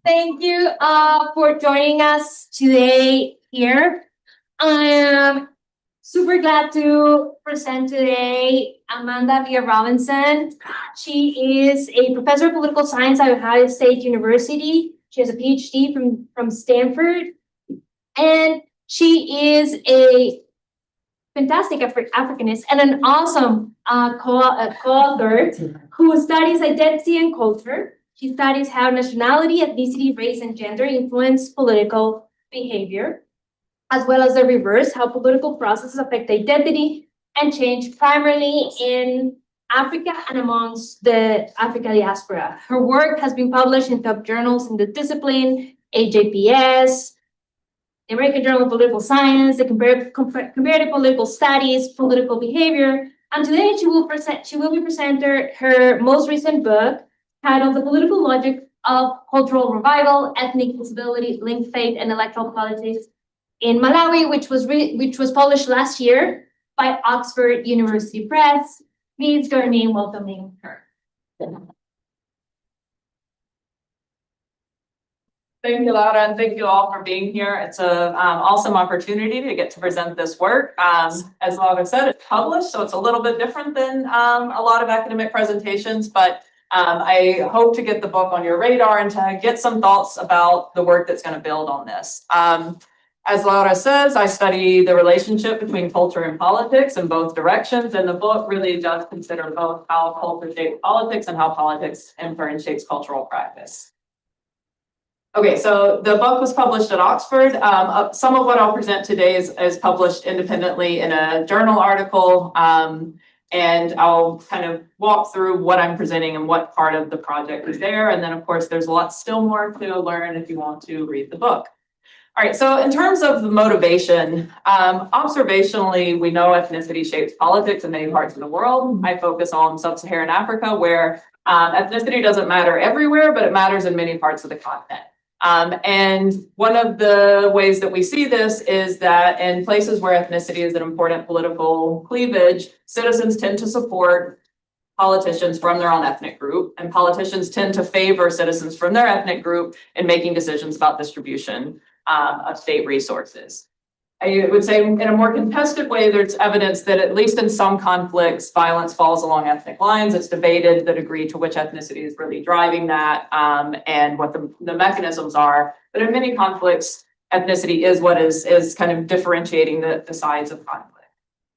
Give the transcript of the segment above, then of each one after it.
Thank you for joining us today here. I am super glad to present today Amanda Lea Robinson. She is a professor of political science at Ohio State University. She has a PhD from Stanford. And she is a fantastic Africanist and an awesome co-author who studies identity and culture. She studies how nationality, ethnicity, race, and gender influence political behavior, as well as the reverse, how political processes affect identity and change primarily in Africa and amongst the Africa diaspora. Her work has been published in top journals in the discipline, AJPS, the American Journal of Political Science, the Comparative Political Studies, Political Behavior, and today she will be presenting her most recent book titled The Political Logic of Cultural Revival, Ethnic Visibility, Linked Faith, and Electoral Politics in Malawi, which was published last year by Oxford University Press. Please join me in welcoming her. Thank you, Laura, and thank you all for being here. It's an awesome opportunity to get to present this work. As Laura said, it's published, so it's a little bit different than a lot of academic presentations, but I hope to get the book on your radar and to get some thoughts about the work that's going to build on this. As Laura says, I study the relationship between culture and politics in both directions, and the book really does consider both how culture shapes politics and how politics in turn shapes cultural practice. Okay, so the book was published at Oxford. Some of what I'll present today is published independently in a journal article, and I'll kind of walk through what I'm presenting and what part of the project is there. And then, of course, there's still more to learn if you want to read the book. All right, so in terms of the motivation, observationally, we know ethnicity shapes politics in many parts of the world. I focus on sub-Saharan Africa, where ethnicity doesn't matter everywhere, but it matters in many parts of the continent. And one of the ways that we see this is that in places where ethnicity is an important political cleavage, citizens tend to support politicians from their own ethnic group, and politicians tend to favor citizens from their ethnic group in making decisions about distribution of state resources. I would say in a more contested way, there's evidence that at least in some conflicts, violence falls along ethnic lines. It's debated the degree to which ethnicity is really driving that and what the mechanisms are. But in many conflicts, ethnicity is what is kind of differentiating the sides of conflict.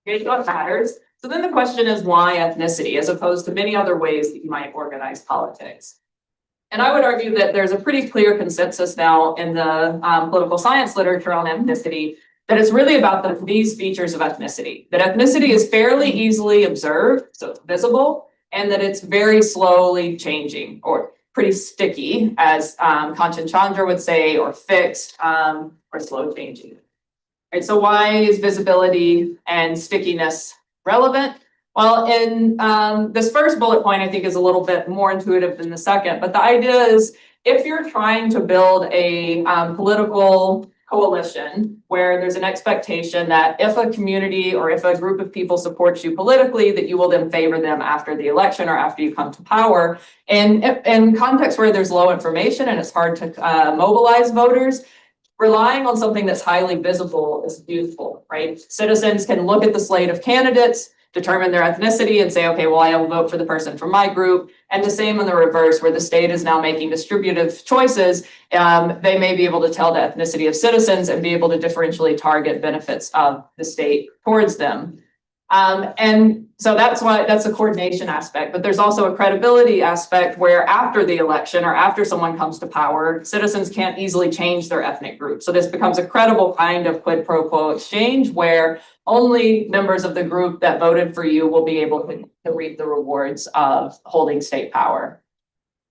Here's what matters. So then the question is, why ethnicity, as opposed to many other ways that you might organize politics? And I would argue that there's a pretty clear consensus now in the political science literature on ethnicity that it's really about these features of ethnicity, that ethnicity is fairly easily observed, so it's visible, and that it's very slowly changing or pretty sticky, as Kanchan Chandra would say, or fixed or slow changing. Right, so why is visibility and stickiness relevant? Well, in this first bullet point, I think is a little bit more intuitive than the second, but the idea is if you're trying to build a political coalition where there's an expectation that if a community or if a group of people supports you politically, that you will then favor them after the election or after you come to power. And in contexts where there's low information and it's hard to mobilize voters, relying on something that's highly visible is useful, right? Citizens can look at the slate of candidates, determine their ethnicity and say, okay, well, I will vote for the person from my group. And the same in the reverse, where the state is now making distributive choices, they may be able to tell the ethnicity of citizens and be able to differentially target benefits of the state towards them. And so that's the coordination aspect, but there's also a credibility aspect where after the election or after someone comes to power, citizens can't easily change their ethnic group. So this becomes a credible kind of quid pro quo exchange where only members of the group that voted for you will be able to reap the rewards of holding state power.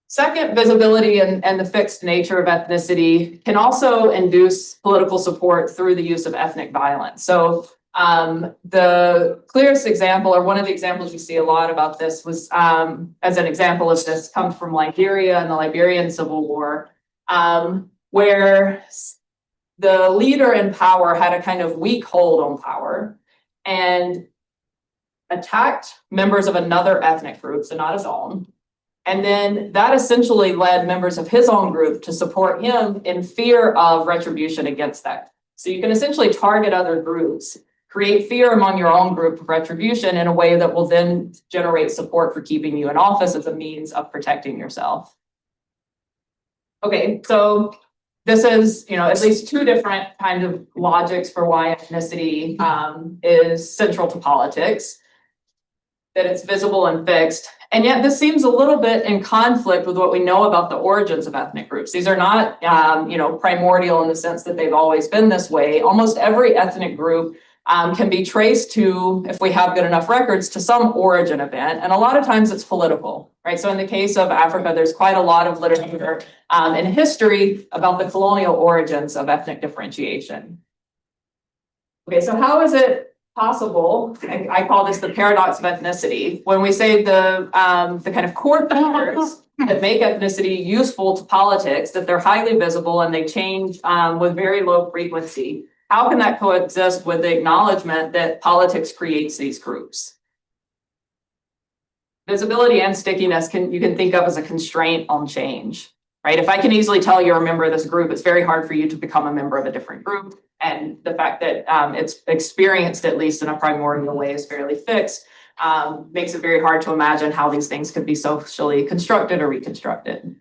Second, visibility and the fixed nature of ethnicity can also induce political support through the use of ethnic violence. So the clearest example, or one of the examples you see a lot about this was, as an example of this, comes from Liberia and the Liberian Civil War, where the leader in power had a kind of weak hold on power and attacked members of another ethnic group, so not his own, And then that essentially led members of his own group to support him in fear of retribution against that. So you can essentially target other groups, create fear among your own group of retribution in a way that will then generate support for keeping you in office as a means of protecting yourself. Okay, so this is, at least two different kind of logics for why ethnicity is central to politics, that it's visible and fixed. And yet this seems a little bit in conflict with what we know about the origins of ethnic groups. These are not, primordial in the sense that they've always been this way. Almost every ethnic group can be traced to, if we have good enough records, to some origin event. And a lot of times it's political, right? So in the case of Africa, there's quite a lot of literature in history about the colonial origins of ethnic differentiation. Okay, so how is it possible? I call this the paradox of ethnicity. When we say the kind of core factors that make ethnicity useful to politics, that they're highly visible and they change with very low frequency. How can that coexist with the acknowledgement that politics creates these groups? Visibility and stickiness you can think of as a constraint on change, right? If I can easily tell you're a member of this group, it's very hard for you to become a member of a different group. And the fact that it's experienced, at least in a primordial way, is fairly fixed, makes it very hard to imagine how these things could be socially constructed or reconstructed.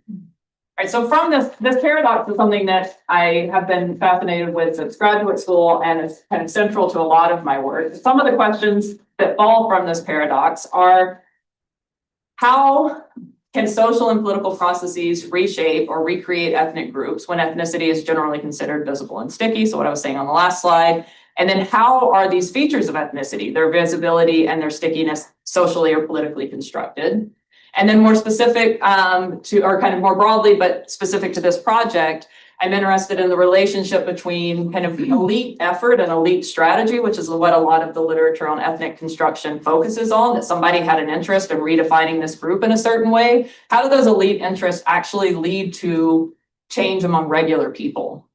Right, so from this paradox is something that I have been fascinated with since graduate school, and it's kind of central to a lot of my work. Some of the questions that fall from this paradox are, how can social and political processes reshape or recreate ethnic groups when ethnicity is generally considered visible and sticky? So what I was saying on the last slide. And then how are these features of ethnicity, their visibility and their stickiness, socially or politically constructed? And then more specific or kind of more broadly, but specific to this project, I'm interested in the relationship between kind of elite effort and elite strategy, which is what a lot of the literature on ethnic construction focuses on, that somebody had an interest in redefining this group in a certain way. How do those elite interests actually lead to change among regular people?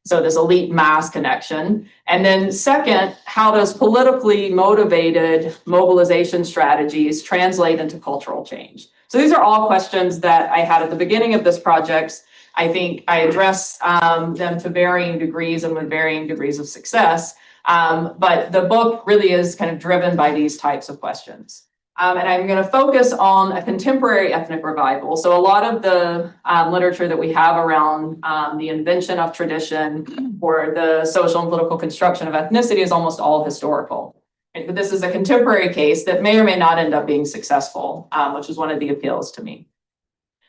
So this elite mass connection. And then second, how does politically motivated mobilization strategies translate into cultural change? So these are all questions that I had at the beginning of this project. I think I address them to varying degrees and with varying degrees of success. But the book really is kind of driven by these types of questions. And I'm going to focus on a contemporary ethnic revival. So a lot of the literature that we have around the invention of tradition or the social and political construction of ethnicity is almost all historical. Right? But this is a contemporary case that may or may not end up being successful, which is one of the appeals to me.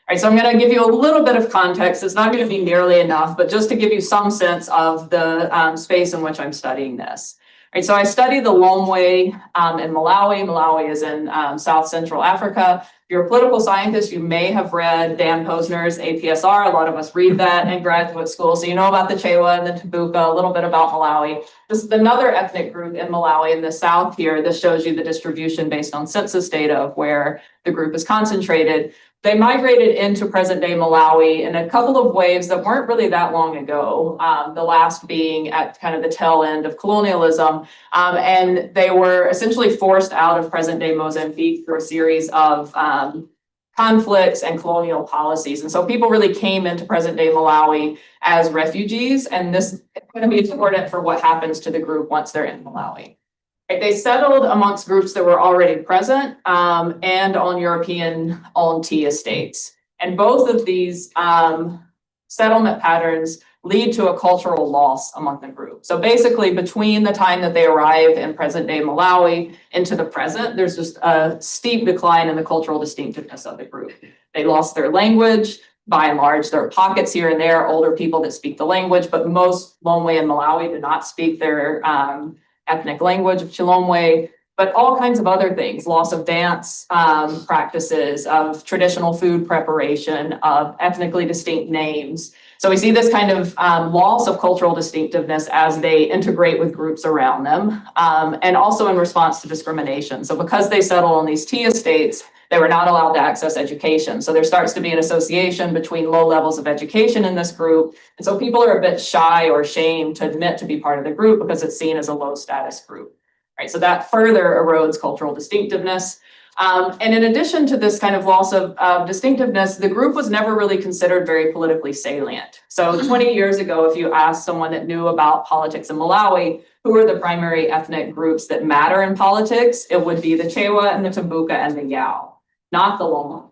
All right, so I'm going to give you a little bit of context. It's not going to be nearly enough, but just to give you some sense of the space in which I'm studying this. Right, so I study the Lomwe in Malawi. Malawi is in South Central Africa. If you're a political scientist, you may have read Dan Posner's APSR. A lot of us read that in graduate school. So you know about the Chewa and the Tabuka, a little bit about Malawi. This is another ethnic group in Malawi in the south here. This shows you the distribution based on census data of where the group is concentrated. They migrated into present-day Malawi in a couple of waves that weren't really that long ago, the last being at kind of the tail end of colonialism. And they were essentially forced out of present-day Mozambique through a series of conflicts and colonial policies. And so people really came into present-day Malawi as refugees, and this is going to be important for what happens to the group once they're in Malawi. Right, they settled amongst groups that were already present and on European-owned tea estates. And both of these settlement patterns lead to a cultural loss among the group. So basically, between the time that they arrive in present-day Malawi into the present, there's just a steep decline in the cultural distinctiveness of the group. They lost their language. By and large, there are pockets here and there, older people that speak the language, but most Lomwe and Malawi do not speak their ethnic language of Chilomwe, but all kinds of other things, loss of dance practices, of traditional food preparation, of ethnically distinct names. So we see this kind of loss of cultural distinctiveness as they integrate with groups around them, and also in response to discrimination. So because they settle on these tea estates, they were not allowed to access education. So there starts to be an association between low levels of education in this group. And so people are a bit shy or ashamed to admit to be part of the group because it's seen as a low status group. Right, so that further erodes cultural distinctiveness. And in addition to this kind of loss of distinctiveness, the group was never really considered very politically salient. So 20 years ago, if you asked someone that knew about politics in Malawi, who are the primary ethnic groups that matter in politics, it would be the Chewa and the Tumbuka and the Yao, not the Loma.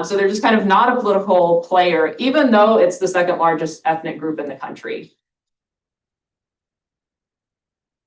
So they're just kind of not a political player, even though it's the second largest ethnic group in the country.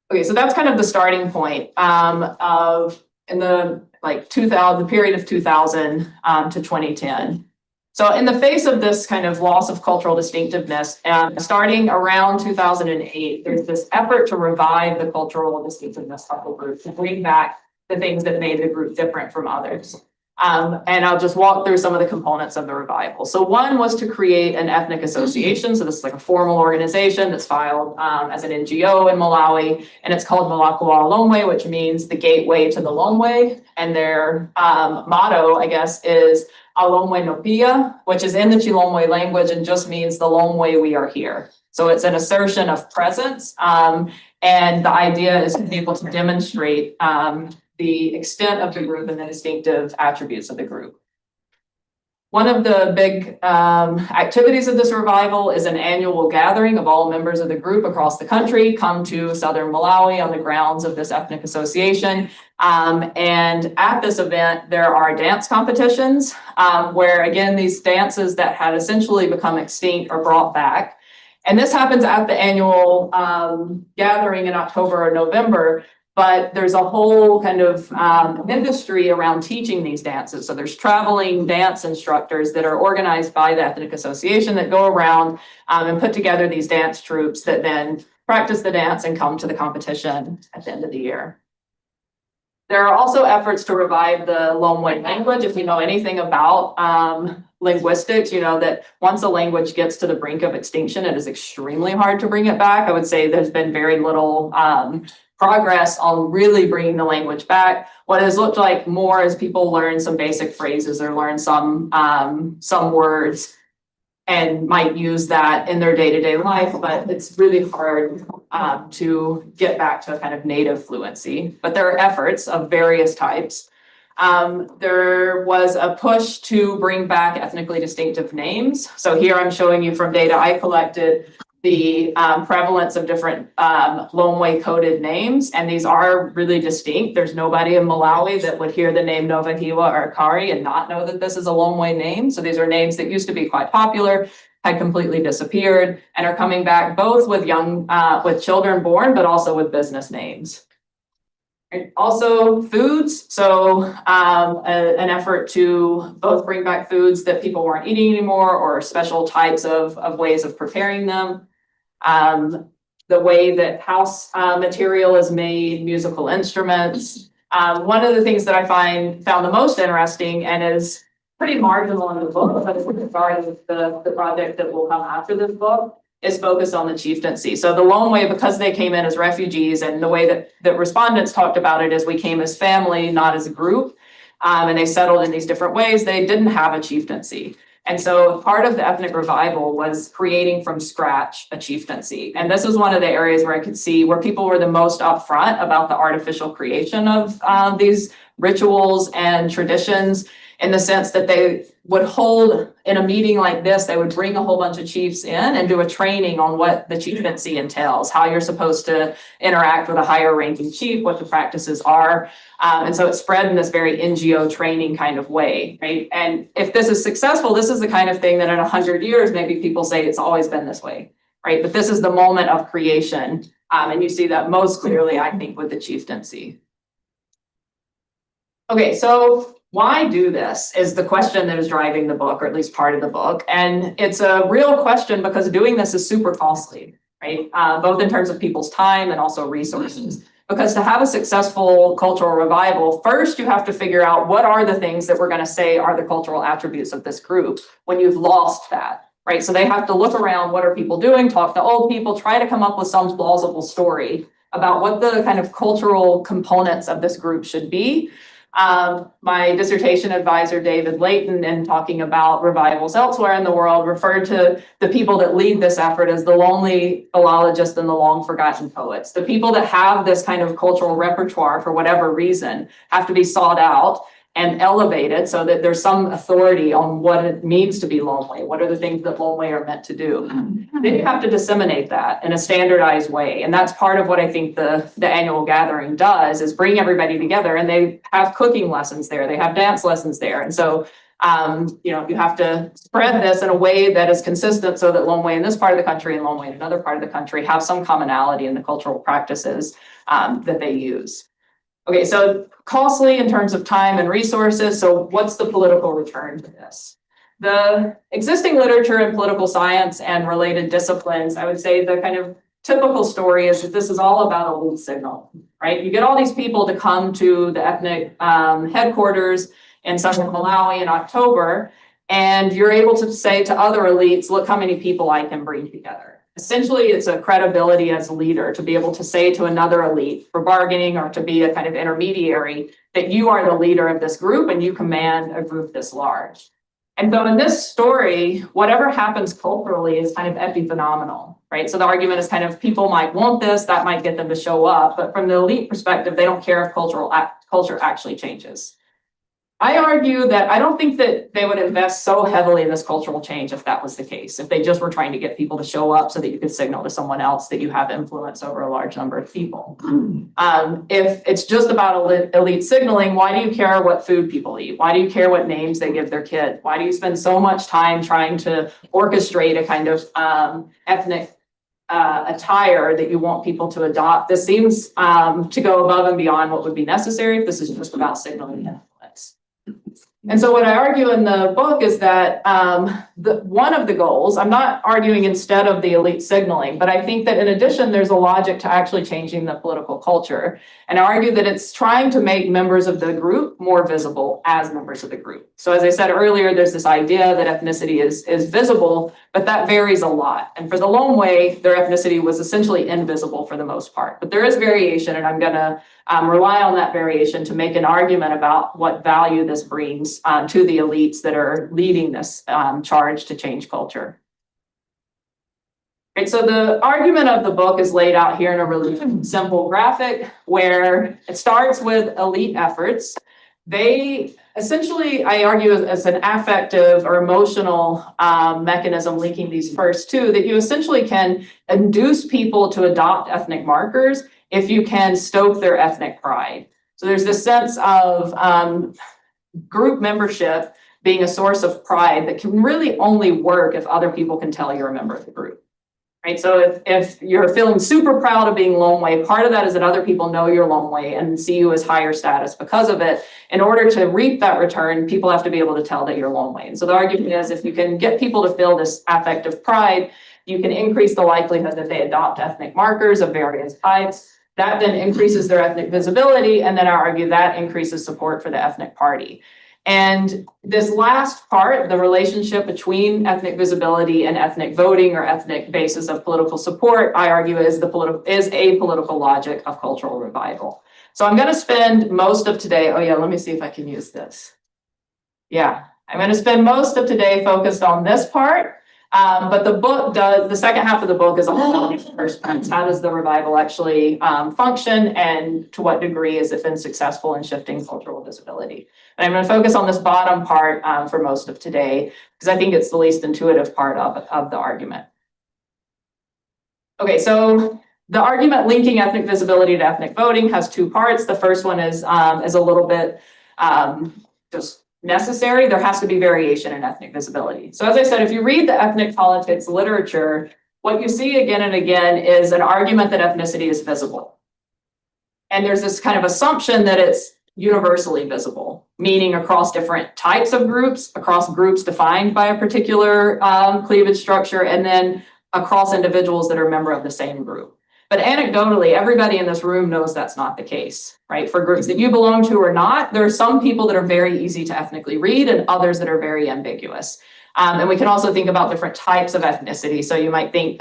Okay, so that's kind of the starting point of in the the period of 2000 to 2010. So in the face of this kind of loss of cultural distinctiveness, starting around 2008, there's this effort to revive the cultural distinctiveness of the group, to bring back the things that made the group different from others. And I'll just walk through some of the components of the revival. So one was to create an ethnic association. So this is like a formal organization that's filed as an NGO in Malawi, and it's called Malakwa Lomwe, which means the gateway to the Lomwe. And their motto, I guess, is Alomwe no Pia, which is in the Chilomwe language and just means the Lomwe we are here. So it's an assertion of presence. And the idea is to be able to demonstrate the extent of the group and the distinctive attributes of the group. One of the big activities of this revival is an annual gathering of all members of the group across the country come to southern Malawi on the grounds of this ethnic association. And at this event, there are dance competitions where, again, these dances that had essentially become extinct are brought back. And this happens at the annual gathering in October or November. But there's a whole kind of industry around teaching these dances. So there's traveling dance instructors that are organized by the ethnic association that go around and put together these dance troupes that then practice the dance and come to the competition at the end of the year. There are also efforts to revive the Lomwe language. If you know anything about linguistics, you know that once a language gets to the brink of extinction, it is extremely hard to bring it back. I would say there's been very little progress on really bringing the language back. What has looked like more is people learn some basic phrases or learn some words and might use that in their day-to-day life, but it's really hard to get back to a kind of native fluency. But there are efforts of various types. There was a push to bring back ethnically distinctive names. So here I'm showing you from data I collected the prevalence of different Lomwe coded names, and these are really distinct. There's nobody in Malawi that would hear the name Novahiwa or Akari and not know that this is a Lomwe name. So these are names that used to be quite popular, had completely disappeared, and are coming back both with with children born, but also with business names. And also foods. So an effort to both bring back foods that people weren't eating anymore or special types of ways of preparing them. The way that house material is made, musical instruments. One of the things that I found the most interesting and is pretty marginal in the book, but it's regarding the project that will come after this book, is focused on the chieftaincy. So the Lomwe, because they came in as refugees, and the way that respondents talked about it is we came as family, not as a group, and they settled in these different ways. They didn't have a chieftaincy. And so part of the ethnic revival was creating from scratch a chieftaincy. And this was one of the areas where I could see where people were the most upfront about the artificial creation of these rituals and traditions, in the sense that they would hold in a meeting like this, they would bring a whole bunch of chiefs in and do a training on what the chieftaincy entails, how you're supposed to interact with a higher ranking chief, what the practices are. And so it spread in this very NGO training kind of way, right? And if this is successful, this is the kind of thing that in 100 years, maybe people say it's always been this way, right? But this is the moment of creation. And you see that most clearly, I think, with the chieftaincy. Okay, so why do this is the question that is driving the book, or at least part of the book. And it's a real question because doing this is super costly, right? Both in terms of people's time and also resources. Because to have a successful cultural revival, first you have to figure out what are the things that we're going to say are the cultural attributes of this group when you've lost that, right? So they have to look around, what are people doing, talk to old people, try to come up with some plausible story about what the kind of cultural components of this group should be. My dissertation advisor, David Layton, in talking about revivals elsewhere in the world, referred to the people that lead this effort as the lonely philologists and the long forgotten poets. The people that have this kind of cultural repertoire for whatever reason have to be sought out and elevated so that there's some authority on what it means to be lonely. What are the things that lonely are meant to do? They have to disseminate that in a standardized way. And that's part of what I think the annual gathering does, is bring everybody together, and they have cooking lessons there. They have dance lessons there. And so, you have to spread this in a way that is consistent so that Longway in this part of the country and Longway in another part of the country have some commonality in the cultural practices that they use. Okay, so costly in terms of time and resources. So what's the political return to this? The existing literature in political science and related disciplines, I would say the kind of typical story is that this is all about a elite signal, right? You get all these people to come to the ethnic headquarters in southern Malawi in October, and you're able to say to other elites, look how many people I can bring together. Essentially, it's a credibility as a leader to be able to say to another elite for bargaining or to be a kind of intermediary that you are the leader of this group and you command a group this large. And so in this story, whatever happens culturally is kind of epiphenomenal, right? So the argument is kind of people might want this, that might get them to show up, but from the elite perspective, they don't care if culture actually changes. I argue that I don't think that they would invest so heavily in this cultural change if that was the case, if they just were trying to get people to show up so that you could signal to someone else that you have influence over a large number of people. If it's just about elite signaling, why do you care what food people eat? Why do you care what names they give their kid? Why do you spend so much time trying to orchestrate a kind of ethnic attire that you want people to adopt? This seems to go above and beyond what would be necessary if this is just about signaling influence. And so what I argue in the book is that one of the goals, I'm not arguing instead of the elite signaling, but I think that in addition, there's a logic to actually changing the political culture. And I argue that it's trying to make members of the group more visible as members of the group. So as I said earlier, there's this idea that ethnicity is visible, but that varies a lot. And for the Longway, their ethnicity was essentially invisible for the most part. But there is variation, and I'm going to rely on that variation to make an argument about what value this brings to the elites that are leading this charge to change culture. Right, so the argument of the book is laid out here in a really simple graphic where it starts with elite efforts. They essentially, I argue, as an affective or emotional mechanism linking these first two, that you essentially can induce people to adopt ethnic markers if you can stoke their ethnic pride. So there's this sense of group membership being a source of pride that can really only work if other people can tell you're a member of the group. Right? So if you're feeling super proud of being Longway, part of that is that other people know you're Longway and see you as higher status because of it. In order to reap that return, people have to be able to tell that you're Longway. And so the argument is if you can get people to feel this affective pride, you can increase the likelihood that they adopt ethnic markers of various types. That then increases their ethnic visibility, and then I argue that increases support for the ethnic party. And this last part, the relationship between ethnic visibility and ethnic voting or ethnic basis of political support, I argue is a political logic of cultural revival. So I'm going to spend most of today, let me see if I can use this. Yeah, I'm going to spend most of today focused on this part. But the second half of the book is all about these first points. How does the revival actually function, and to what degree has it been successful in shifting cultural visibility? And I'm going to focus on this bottom part for most of today, because I think it's the least intuitive part of the argument. Okay, so the argument linking ethnic visibility to ethnic voting has two parts. The first one is a little bit just necessary. There has to be variation in ethnic visibility. So as I said, if you read the ethnic politics literature, what you see again and again is an argument that ethnicity is visible. And there's this kind of assumption that it's universally visible, meaning across different types of groups, across groups defined by a particular cleavage structure, and then across individuals that are a member of the same group. But anecdotally, everybody in this room knows that's not the case, right? For groups that you belong to or not, there are some people that are very easy to ethnically read and others that are very ambiguous. And we can also think about different types of ethnicity. So you might think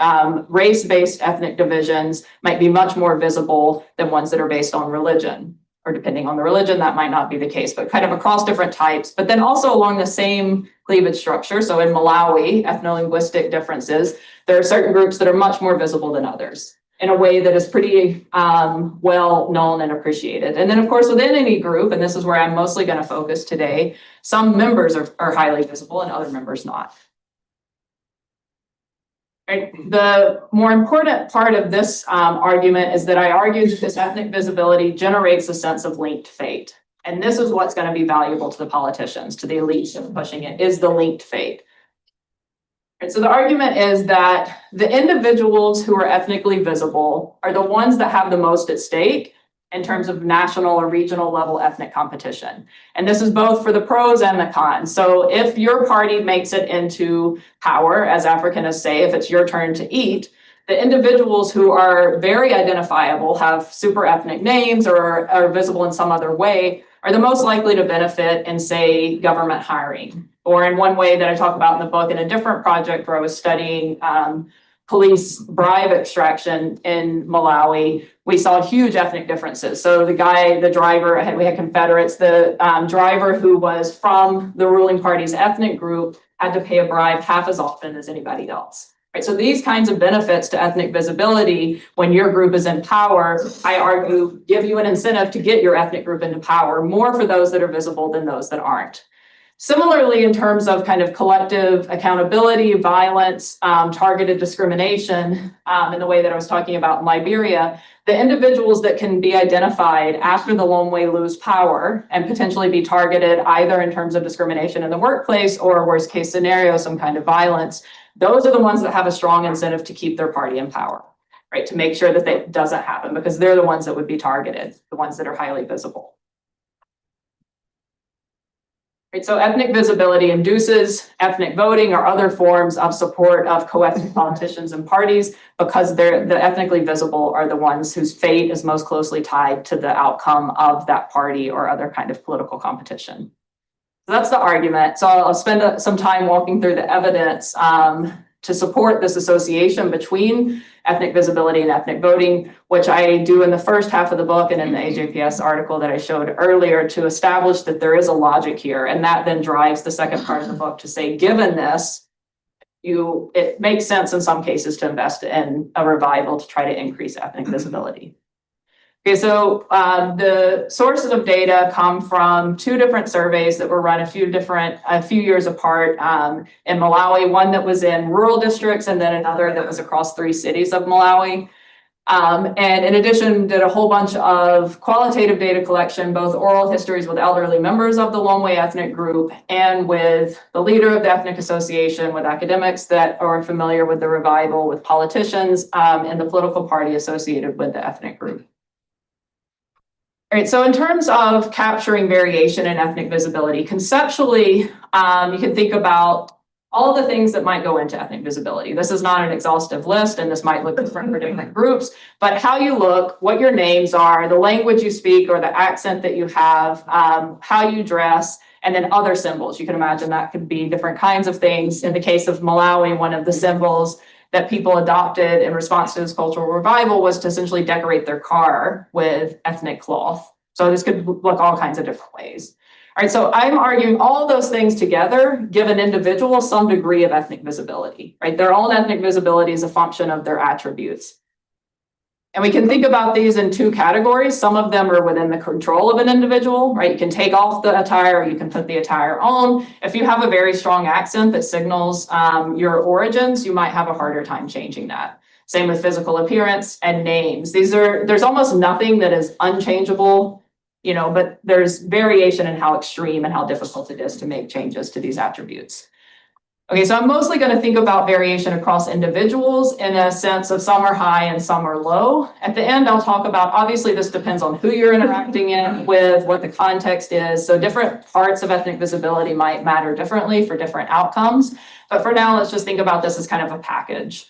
race-based ethnic divisions might be much more visible than ones that are based on religion. or depending on the religion, that might not be the case, but kind of across different types, but then also along the same cleavage structure. So in Malawi, ethno-linguistic differences, there are certain groups that are much more visible than others in a way that is pretty well known and appreciated. And then of course, within any group, and this is where I'm mostly going to focus today, some members are highly visible and other members not. Right. The more important part of this argument is that I argue that this ethnic visibility generates a sense of linked fate. And this is what's going to be valuable to the politicians, to the elites that are pushing it, is the linked fate. And so the argument is that the individuals who are ethnically visible are the ones that have the most at stake in terms of national or regional level ethnic competition. And this is both for the pros and the cons. So if your party makes it into power, as Africanists say, if it's your turn to eat, the individuals who are very identifiable, have super ethnic names or are visible in some other way, are the most likely to benefit in, say, government hiring. Or in one way that I talk about in the book in a different project where I was studying police bribe extraction in Malawi, we saw huge ethnic differences. So the driver, we had Confederates, the driver who was from the ruling party's ethnic group had to pay a bribe half as often as anybody else. Right? So these kinds of benefits to ethnic visibility, when your group is in power, I argue, give you an incentive to get your ethnic group into power, more for those that are visible than those that aren't. Similarly, in terms of kind of collective accountability, violence, targeted discrimination, in the way that I was talking about in Liberia, the individuals that can be identified after the Lomwe lose power and potentially be targeted either in terms of discrimination in the workplace or worst case scenario, some kind of violence, those are the ones that have a strong incentive to keep their party in power, right? To make sure that that doesn't happen because they're the ones that would be targeted, the ones that are highly visible. So ethnic visibility induces ethnic voting or other forms of support of co-ethnic politicians and parties because the ethnically visible are the ones whose fate is most closely tied to the outcome of that party or other kind of political competition. So that's the argument. So I'll spend some time walking through the evidence to support this association between ethnic visibility and ethnic voting, which I do in the first half of the book and in the AJPS article that I showed earlier to establish that there is a logic here. And that then drives the second part of the book to say, given this, it makes sense in some cases to invest in a revival to try to increase ethnic visibility. Okay, so the sources of data come from two different surveys that were run a few years apart in Malawi, one that was in rural districts and then another that was across 3 cities of Malawi. And in addition, did a whole bunch of qualitative data collection, both oral histories with elderly members of the Lomwe ethnic group and with the leader of the ethnic association, with academics that are familiar with the revival, with politicians and the political party associated with the ethnic group. All right, so in terms of capturing variation in ethnic visibility, conceptually, you can think about all the things that might go into ethnic visibility. This is not an exhaustive list, and this might look different for different groups, but how you look, what your names are, the language you speak or the accent that you have, how you dress, and then other symbols. You can imagine that could be different kinds of things. In the case of Malawi, one of the symbols that people adopted in response to this cultural revival was to essentially decorate their car with ethnic cloth. So this could look all kinds of different ways. All right, so I'm arguing all those things together give an individual some degree of ethnic visibility, right? Their own ethnic visibility is a function of their attributes. And we can think about these in 2 categories. Some of them are within the control of an individual, right? You can take off the attire or you can put the attire on. If you have a very strong accent that signals your origins, you might have a harder time changing that. Same with physical appearance and names. There's almost nothing that is unchangeable, but there's variation in how extreme and how difficult it is to make changes to these attributes. Okay, so I'm mostly going to think about variation across individuals in a sense of some are high and some are low. At the end, I'll talk about, obviously, this depends on who you're interacting with, what the context is. So different parts of ethnic visibility might matter differently for different outcomes. But for now, let's just think about this as kind of a package.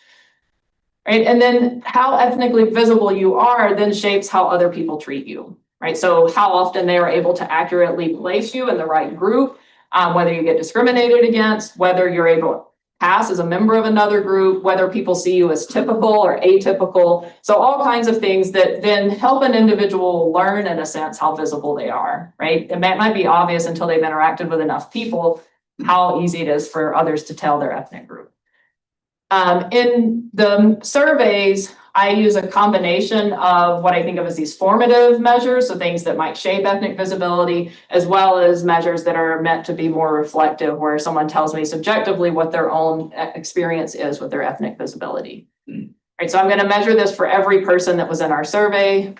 Right? And then how ethnically visible you are then shapes how other people treat you. Right? So how often they are able to accurately place you in the right group. Whether you get discriminated against, whether you're able pass as a member of another group, whether people see you as typical or atypical. So all kinds of things that then help an individual learn, in a sense, how visible they are, right? It might be obvious until they've interacted with enough people how easy it is for others to tell their ethnic group. In the surveys, I use a combination of what I think of as these formative measures, so things that might shape ethnic visibility, as well as measures that are meant to be more reflective, where someone tells me subjectively what their own experience is with their ethnic visibility. Right, so I'm going to measure this for every person that was in our survey.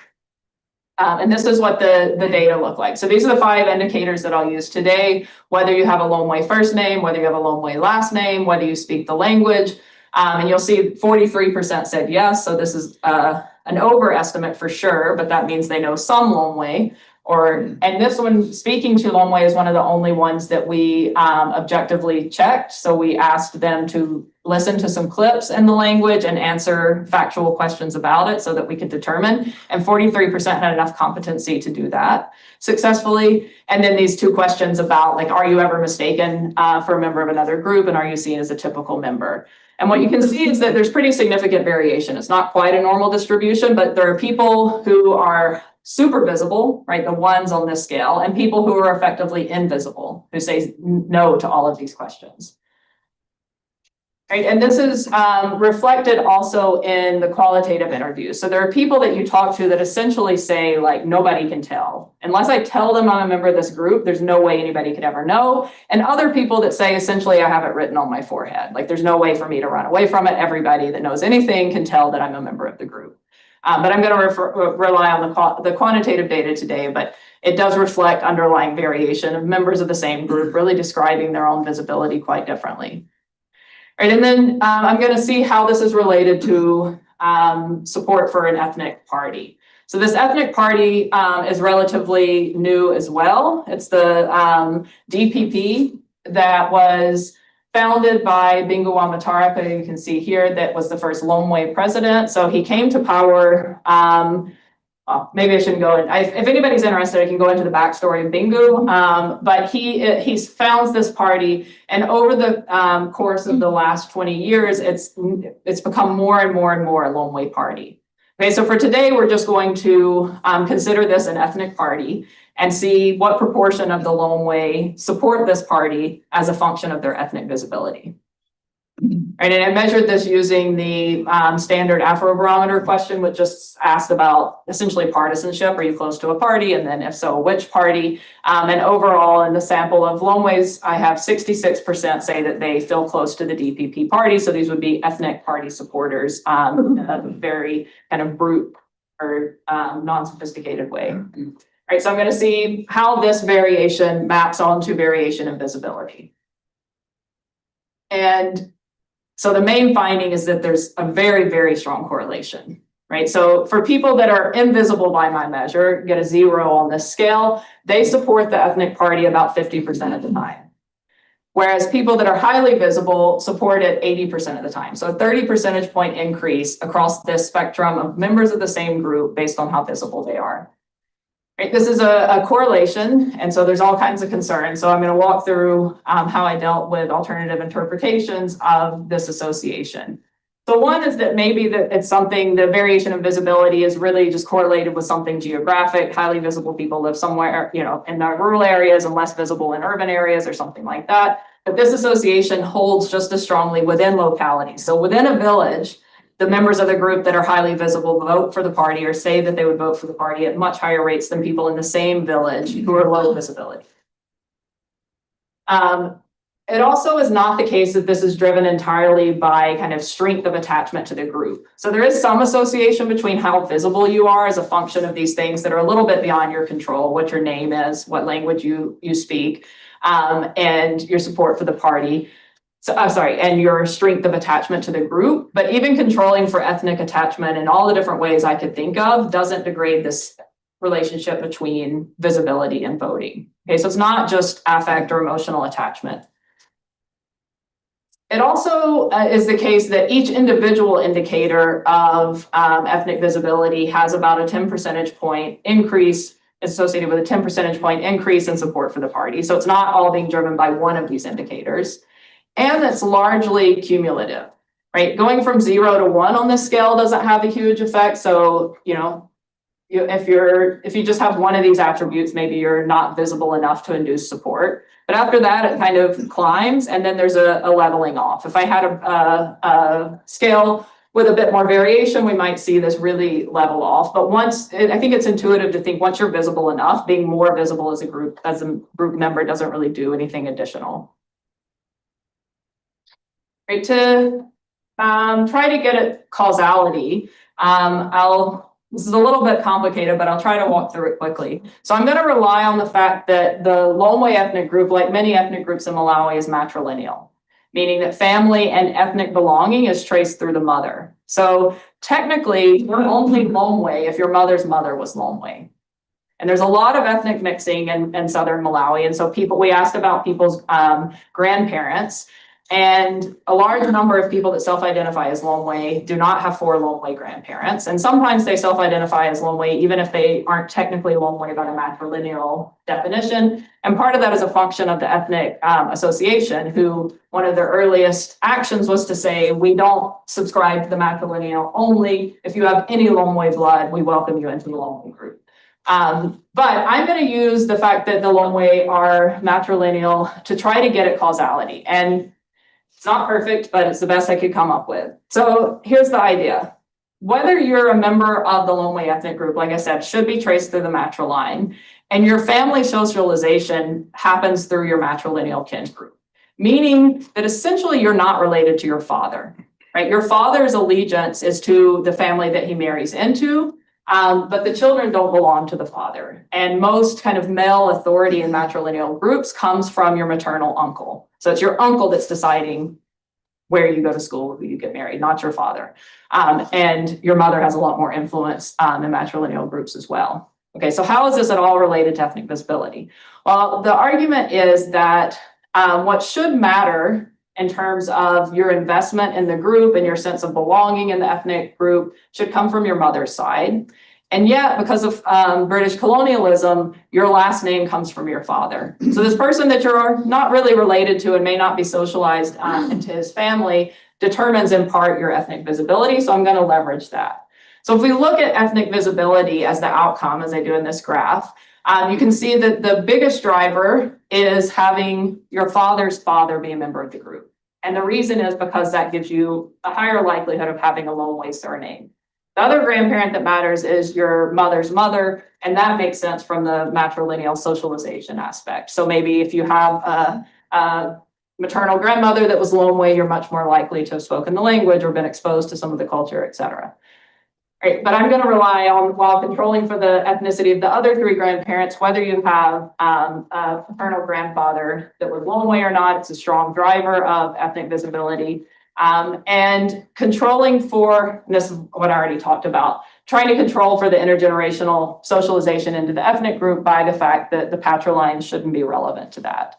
And this is what the data look like. So these are the 5 indicators that I'll use today, whether you have a Lomwe first name, whether you have a Lomwe last name, whether you speak the language. And you'll see 43% said yes. So this is an overestimate for sure, but that means they know some Lomwe. And this one, speaking to Lomwe, is one of the only ones that we objectively checked. So we asked them to listen to some clips in the language and answer factual questions about it so that we could determine. And 43% had enough competency to do that successfully. And then these 2 questions about, like, are you ever mistaken for a member of another group? And are you seen as a typical member? And what you can see is that there's pretty significant variation. It's not quite a normal distribution, but there are people who are super visible, right, the ones on this scale, and people who are effectively invisible, who say no to all of these questions. Right, and this is reflected also in the qualitative interviews. So there are people that you talk to that essentially say, like, nobody can tell. Unless I tell them I'm a member of this group, there's no way anybody could ever know. And other people that say, essentially, I have it written on my forehead. Like, there's no way for me to run away from it. Everybody that knows anything can tell that I'm a member of the group. But I'm going to rely on the quantitative data today, but it does reflect underlying variation of members of the same group, really describing their own visibility quite differently. Right, and then I'm going to see how this is related to support for an ethnic party. So this ethnic party is relatively new as well. It's the DPP that was founded by Bingu wa Mutharika, you can see here, that was the first Lomwe president. So he came to power, well, maybe I shouldn't go in. If anybody's interested, I can go into the backstory of Bingu. But he founds this party, and over the course of the last 20 years, it's become more and more and more a Lomwe party. Okay, so for today, we're just going to consider this an ethnic party and see what proportion of the Lomwe support this party as a function of their ethnic visibility. Right, and I measured this using the standard Afrobarometer question, which just asked about essentially partisanship. Are you close to a party? And then if so, which party? And overall, in the sample of Lomwes, I have 66% say that they feel close to the DPP party. So these would be ethnic party supporters in a very kind of brute or non-sophisticated way. All right, so I'm going to see how this variation maps onto variation in visibility. And so the main finding is that there's a very, very strong correlation, right? So for people that are invisible by my measure, get a 0 on this scale, they support the ethnic party about 50% of the time. Whereas people that are highly visible support it 80% of the time. So a 30 percentage point increase across this spectrum of members of the same group based on how visible they are. Right, this is a correlation, and so there's all kinds of concerns. So I'm going to walk through how I dealt with alternative interpretations of this association. So one is that maybe that it's something, the variation of visibility is really just correlated with something geographic. Highly visible people live somewhere, you know, in the rural areas and less visible in urban areas or something like that. But this association holds just as strongly within localities. So within a village, the members of the group that are highly visible vote for the party or say that they would vote for the party at much higher rates than people in the same village who are low visibility. It also is not the case that this is driven entirely by kind of strength of attachment to the group. So there is some association between how visible you are as a function of these things that are a little bit beyond your control, what your name is, what language you speak, and your support for the party. So, and your strength of attachment to the group, but even controlling for ethnic attachment in all the different ways I could think of doesn't degrade this relationship between visibility and voting. Okay, so it's not just affect or emotional attachment. It also is the case that each individual indicator of ethnic visibility has about a 10 percentage point increase associated with a 10 percentage point increase in support for the party. So it's not all being driven by one of these indicators. and it's largely cumulative, right? Going from 0 to 1 on this scale doesn't have a huge effect. So, if you just have one of these attributes, maybe you're not visible enough to induce support. But after that, it kind of climbs, and then there's a leveling off. If I had a scale with a bit more variation, we might see this really level off. But I think it's intuitive to think once you're visible enough, being more visible as a group member doesn't really do anything additional. Right, to try to get at causality, this is a little bit complicated, but I'll try to walk through it quickly. So I'm going to rely on the fact that the Lomwe ethnic group, like many ethnic groups in Malawi, is matrilineal, meaning that family and ethnic belonging is traced through the mother. So technically, you're only Lomwe if your mother's mother was Lomwe. And there's a lot of ethnic mixing in southern Malawi. And so we asked about people's grandparents. And a large number of people that self-identify as Lomwe do not have 4 Lomwe grandparents. And sometimes they self-identify as Lomwe, even if they aren't technically Lomwe by the matrilineal definition. And part of that is a function of the ethnic association, who one of their earliest actions was to say, we don't subscribe to the matrilineal only. If you have any Lomwe blood, we welcome you into the Lomwe group. But I'm going to use the fact that the Lomwe are matrilineal to try to get at causality. And it's not perfect, but it's the best I could come up with. So here's the idea. Whether you're a member of the Lomwe ethnic group, like I said, should be traced through the matriline, and your family socialization happens through your matrilineal kin group, meaning that essentially you're not related to your father, right? Your father's allegiance is to the family that he marries into, but the children don't belong to the father. And most kind of male authority in matrilineal groups comes from your maternal uncle. So it's your uncle that's deciding where you go to school, who you get married, not your father. And your mother has a lot more influence in matrilineal groups as well. Okay, so how is this at all related to ethnic visibility? Well, the argument is that what should matter in terms of your investment in the group and your sense of belonging in the ethnic group should come from your mother's side. And yet, because of British colonialism, your last name comes from your father. So this person that you're not really related to and may not be socialized into his family determines in part your ethnic visibility. So I'm going to leverage that. So if we look at ethnic visibility as the outcome, as I do in this graph, you can see that the biggest driver is having your father's father be a member of the group. And the reason is because that gives you a higher likelihood of having a Lomwe surname. The other grandparent that matters is your mother's mother, and that makes sense from the matrilineal socialization aspect. So maybe if you have a maternal grandmother that was Lomwe, you're much more likely to have spoken the language or been exposed to some of the culture, et cetera. Right, but I'm going to rely on, while controlling for the ethnicity of the other 3 grandparents, whether you have a paternal grandfather that was Lomwe or not, it's a strong driver of ethnic visibility. And controlling for, and this is what I already talked about, trying to control for the intergenerational socialization into the ethnic group by the fact that the patriline shouldn't be relevant to that.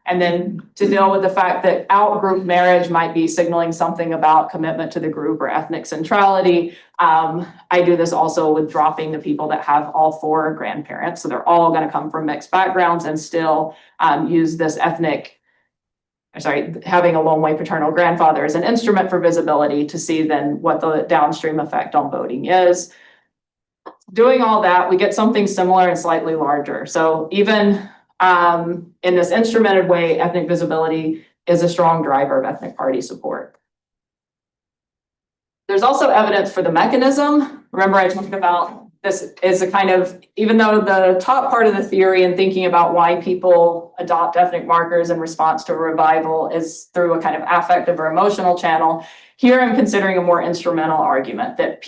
And then to deal with the fact that out-group marriage might be signaling something about commitment to the group or ethnic centrality. I do this also with dropping the people that have all 4 grandparents. So they're all going to come from mixed backgrounds and still use this having a Lomwe paternal grandfather as an instrument for visibility to see then what the downstream effect on voting is. Doing all that, we get something similar and slightly larger. So even in this instrumented way, ethnic visibility is a strong driver of ethnic party support. There's also evidence for the mechanism. Remember, I talked about this is a kind of, even though the top part of the theory and thinking about why people adopt ethnic markers in response to a revival is through a kind of affective or emotional channel, here I'm considering a more instrumental argument that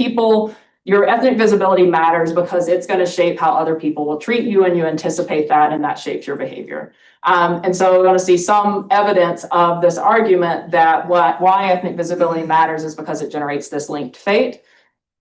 your ethnic visibility matters because it's going to shape how other people will treat you, and you anticipate that, and that shapes your behavior. And so we're going to see some evidence of this argument that why ethnic visibility matters is because it generates this linked fate.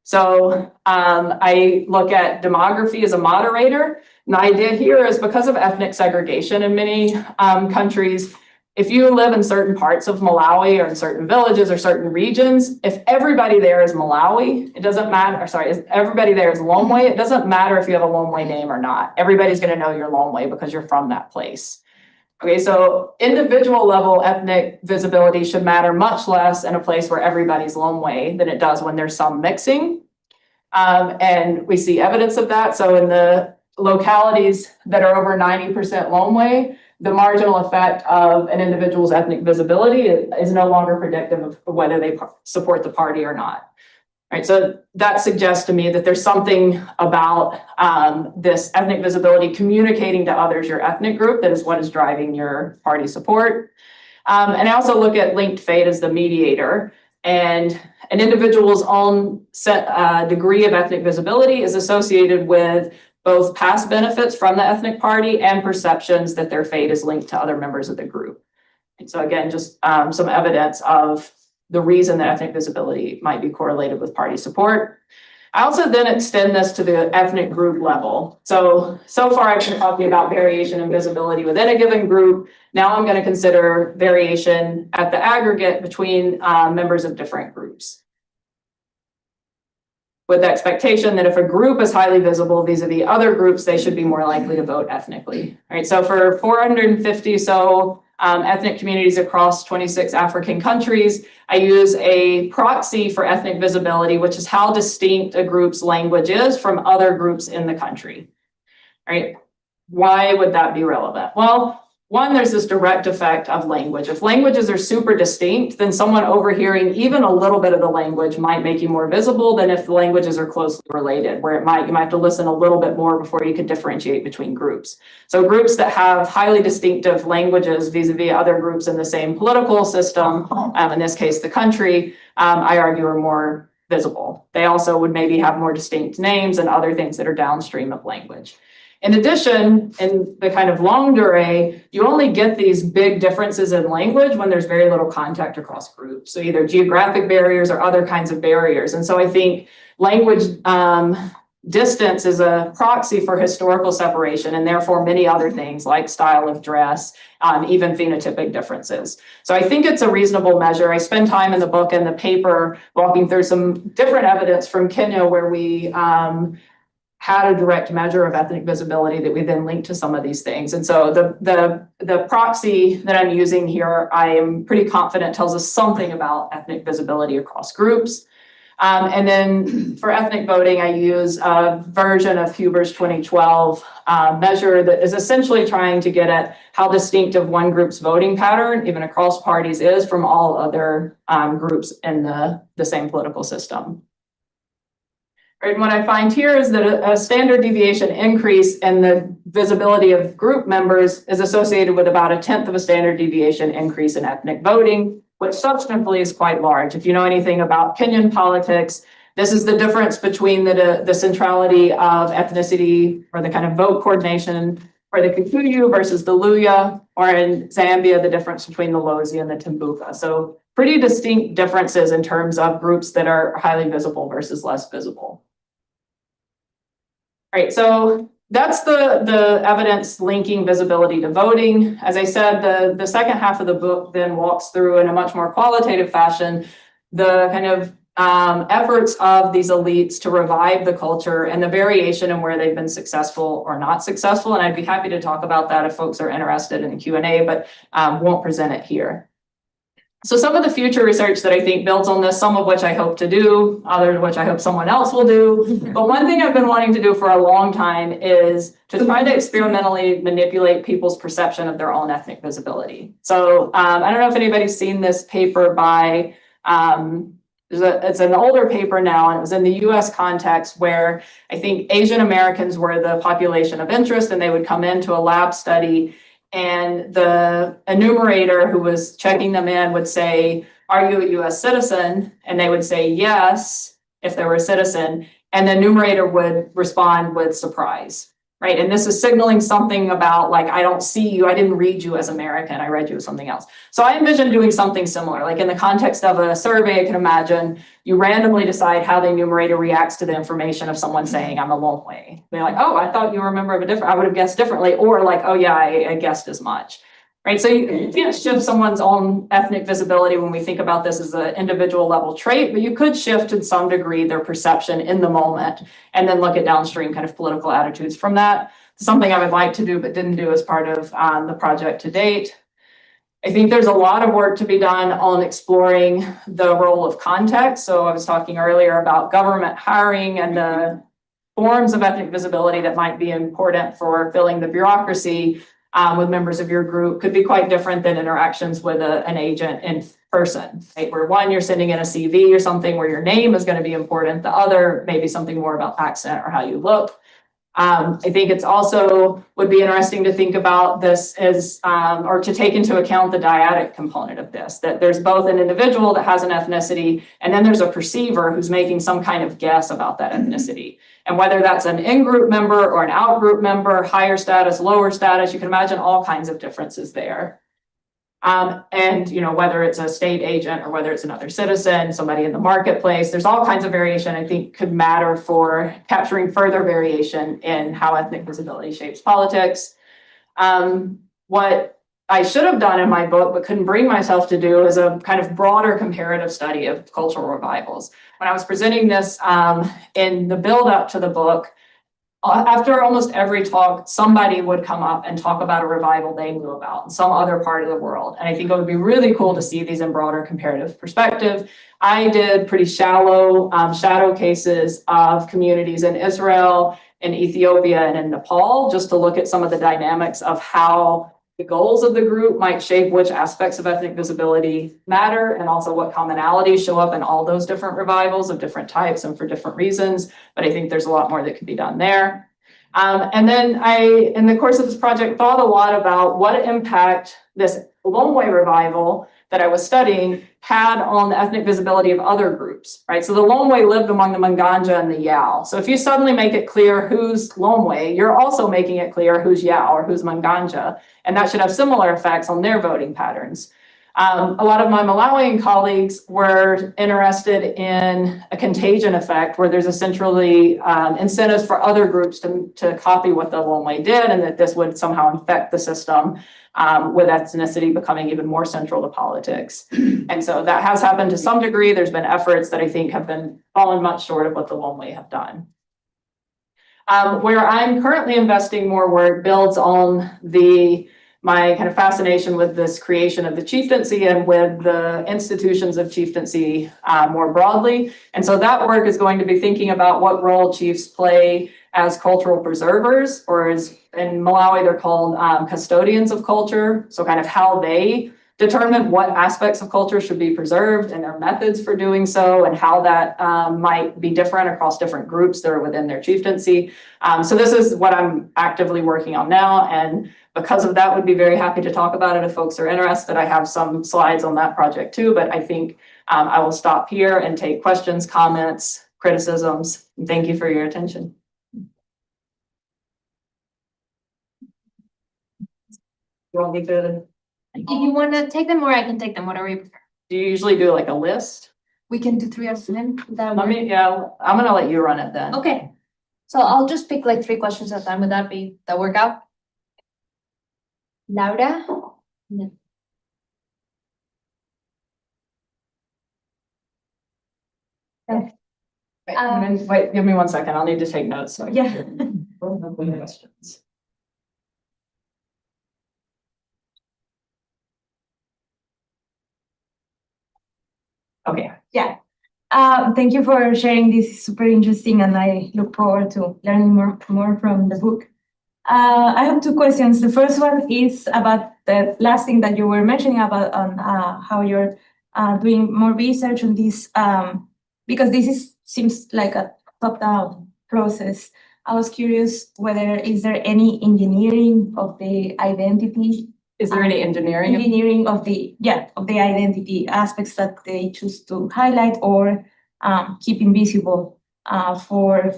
So I look at demography as a moderator. And the idea here is because of ethnic segregation in many countries, if you live in certain parts of Malawi or in certain villages or certain regions, if everybody there is Malawi, it doesn't matter, if everybody there is Lomwe, it doesn't matter if you have a Lomwe name or not. Everybody's going to know you're Lomwe because you're from that place. Okay, so individual level ethnic visibility should matter much less in a place where everybody's Lomwe than it does when there's some mixing. And we see evidence of that. So in the localities that are over 90% Lomwe, the marginal effect of an individual's ethnic visibility is no longer predictive of whether they support the party or not. Right, so that suggests to me that there's something about this ethnic visibility communicating to others your ethnic group that is what is driving your party support. And I also look at linked fate as the mediator, and an individual's own degree of ethnic visibility is associated with both past benefits from the ethnic party and perceptions that their fate is linked to other members of the group. And so again, just some evidence of the reason that ethnic visibility might be correlated with party support. I also then extend this to the ethnic group level. So far I've been talking about variation in visibility within a given group. Now I'm going to consider variation at the aggregate between members of different groups, with the expectation that if a group is highly visible vis-a-vis other groups, they should be more likely to vote ethnically. All right, so for 450 ethnic communities across 26 African countries, I use a proxy for ethnic visibility, which is how distinct a group's language is from other groups in the country. All right, why would that be relevant? Well, one, there's this direct effect of language. If languages are super distinct, then someone overhearing even a little bit of the language might make you more visible than if the languages are closely related, where you might have to listen a little bit more before you can differentiate between groups. So groups that have highly distinctive languages vis-a-vis other groups in the same political system, in this case, the country, I argue are more visible. They also would maybe have more distinct names and other things that are downstream of language. In addition, in the kind of longue durée, you only get these big differences in language when there's very little contact across groups. So either geographic barriers or other kinds of barriers. And so I think language distance is a proxy for historical separation and therefore many other things like style of dress, even phenotypic differences. So I think it's a reasonable measure. I spend time in the book and the paper walking through some different evidence from Kenya where we had a direct measure of ethnic visibility that we then linked to some of these things. And so the proxy that I'm using here, I am pretty confident tells us something about ethnic visibility across groups. And then for ethnic voting, I use a version of Huber's 2012 measure that is essentially trying to get at how distinctive one group's voting pattern, even across parties, is from all other groups in the same political system. And what I find here is that a standard deviation increase in the visibility of group members is associated with about 1/10 of a standard deviation increase in ethnic voting, which substantively is quite large. If you know anything about Kenyan politics, this is the difference between the centrality of ethnicity or the kind of vote coordination for the Kikuyu versus the Luya, or in Zambia, the difference between the Lozi and the Timbuka. So pretty distinct differences in terms of groups that are highly visible versus less visible. All right, so that's the evidence linking visibility to voting. As I said, the second half of the book then walks through in a much more qualitative fashion the kind of efforts of these elites to revive the culture and the variation in where they've been successful or not successful. And I'd be happy to talk about that if folks are interested in the Q&A, but won't present it here. So some of the future research that I think builds on this, some of which I hope to do, others of which I hope someone else will do. But one thing I've been wanting to do for a long time is to try to experimentally manipulate people's perception of their own ethnic visibility. So I don't know if anybody's seen this paper by, it's an older paper now, and it was in the US context where I think Asian Americans were the population of interest, and they would come into a lab study. And the enumerator who was checking them in would say, "Are you a US citizen?" And they would say yes, if they were a citizen. And the enumerator would respond with surprise, right? And this is signaling something about like, I don't see you, I didn't read you as American, I read you as something else. So I envision doing something similar, like in the context of a survey, I can imagine you randomly decide how the enumerator reacts to the information of someone saying, "I'm a Lomwe." They're like, "Oh, I thought you were a member of a different, I would have guessed differently." Or like, "Oh yeah, I guessed as much." Right, so you can't shift someone's own ethnic visibility when we think about this as an individual level trait, but you could shift to some degree their perception in the moment and then look at downstream kind of political attitudes from that. something I would like to do but didn't do as part of the project to date. I think there's a lot of work to be done on exploring the role of context. So I was talking earlier about government hiring and the forms of ethnic visibility that might be important for filling the bureaucracy with members of your group could be quite different than interactions with an agent in person, right? Where one, you're sending in a CV or something where your name is going to be important. The other, maybe something more about accent or how you look. I think it's also would be interesting to think about this as, or to take into account the dyadic component of this, that there's both an individual that has an ethnicity, and then there's a perceiver who's making some kind of guess about that ethnicity. And whether that's an in-group member or an out-group member, higher status, lower status, you can imagine all kinds of differences there. And whether it's a state agent or whether it's another citizen, somebody in the marketplace, there's all kinds of variation I think could matter for capturing further variation in how ethnic visibility shapes politics. What I should have done in my book, but couldn't bring myself to do, is a kind of broader comparative study of cultural revivals. When I was presenting this in the build up to the book, after almost every talk, somebody would come up and talk about a revival they knew about in some other part of the world. And I think it would be really cool to see these in broader comparative perspective. I did pretty shallow shadow cases of communities in Israel, in Ethiopia, and in Nepal, just to look at some of the dynamics of how the goals of the group might shape which aspects of ethnic visibility matter, and also what commonalities show up in all those different revivals of different types and for different reasons. But I think there's a lot more that could be done there. And then I, in the course of this project, thought a lot about what impact this Lomwe revival that I was studying had on the ethnic visibility of other groups, right? So the Lomwe lived among the Manganja and the Yao. So if you suddenly make it clear who's Lomwe, you're also making it clear who's Yao or who's Manganja. And that should have similar effects on their voting patterns. A lot of my Malawian colleagues were interested in a contagion effect where there's essentially incentives for other groups to copy what the Lomwe did, and that this would somehow infect the system with ethnicity becoming even more central to politics. And so that has happened to some degree. There's been efforts that I think have been fallen much short of what the Lomwe have done. Where I'm currently investing more work builds on my kind of fascination with this creation of the chieftaincy and with the institutions of chieftaincy more broadly. And so that work is going to be thinking about what role chiefs play as cultural preservers, or as in Malawi, they're called custodians of culture. So kind of how they determine what aspects of culture should be preserved and their methods for doing so, and how that might be different across different groups that are within their chieftaincy. So this is what I'm actively working on now. And because of that, would be very happy to talk about it if folks are interested. I have some slides on that project too, but I think I will stop here and take questions, comments, criticisms. And thank you for your attention. You want me to? If you want to take them, or I can take them, whatever you prefer. Do you usually do like a list? We can do 3 of them. I'm gonna let you run it then. Okay. So I'll just pick like 3 questions at a time. Would that work out? Laura? No. Okay. Wait, give me 1 second. I'll need to take notes. So Yeah. Questions. Okay. Yeah. Thank you for sharing this. Super interesting, and I look forward to learning more from the book. I have 2 questions. The first one is about the last thing that you were mentioning about how you're doing more research on this, because this seems like a top-down process. I was curious whether is there any engineering of the identity? Is there any engineering? Engineering of the identity aspects that they choose to highlight or keep invisible for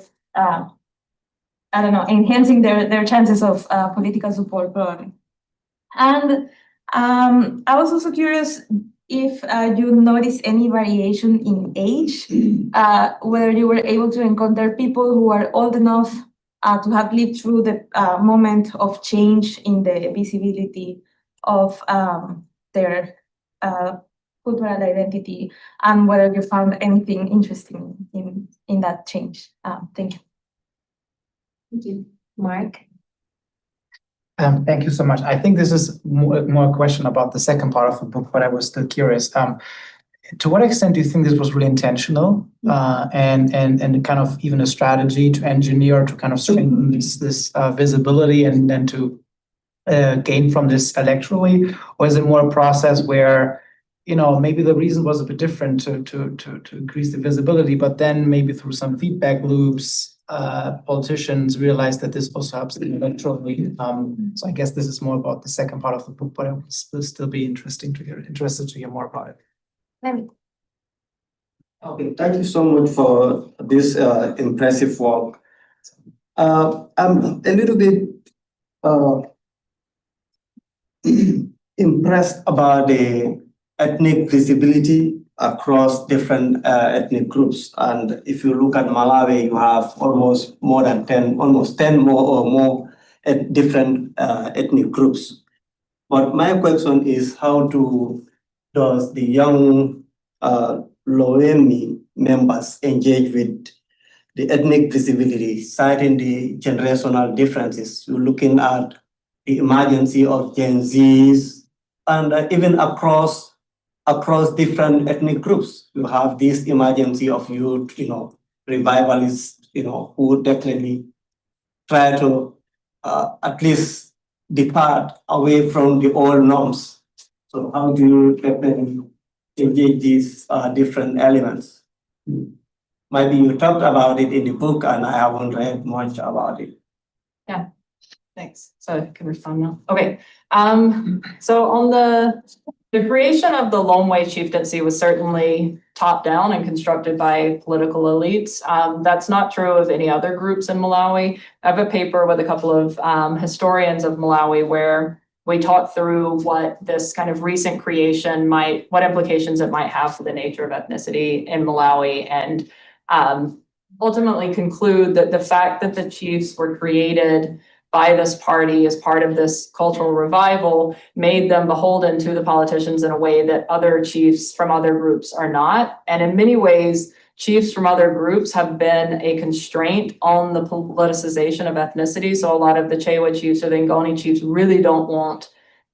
I don't know, enhancing their chances of political support probably. And I was also curious if you notice any variation in age, whether you were able to encounter people who are old enough to have lived through the moment of change in the visibility of their cultural identity, and whether you found anything interesting in that change. Thank you. Thank you. Mark? Thank you so much. I think this is more a question about the second part of the book, but I was still curious. To what extent do you think this was really intentional, and kind of even a strategy to engineer to kind of strengthen this visibility and then to gain from this electorally, or is it more a process where maybe the reason was a bit different to increase the visibility, but then maybe through some feedback loops, politicians realize that this also helps them electorally. So I guess this is more about the second part of the book, but it will still be interested to hear more about it. Okay, thank you so much for this impressive work. I'm a little bit impressed about the ethnic visibility across different ethnic groups. And if you look at Malawi, you have almost 10 more or more different ethnic groups. But my question is, how does the young Loemi members engage with the ethnic visibility, citing the generational differences? You're looking at the emergence of Gen Zs, and even across different ethnic groups, you have this emergence of youth, revivalists, who definitely try to at least depart away from the old norms. So how do you definitely engage these different elements? Maybe you talked about it in the book and I haven't read much about it. Yeah, thanks. So I can respond now. Okay. So on the creation of the Lomwe chieftaincy was certainly top down and constructed by political elites. That's not true of any other groups in Malawi. I have a paper with a couple of historians of Malawi where we talk through what this kind of recent creation what implications it might have for the nature of ethnicity in Malawi, and ultimately conclude that the fact that the chiefs were created by this party as part of this cultural revival made them beholden to the politicians in a way that other chiefs from other groups are not. And in many ways, chiefs from other groups have been a constraint on the politicization of ethnicity. So a lot of the Chewa chiefs or the Ngoni chiefs really don't want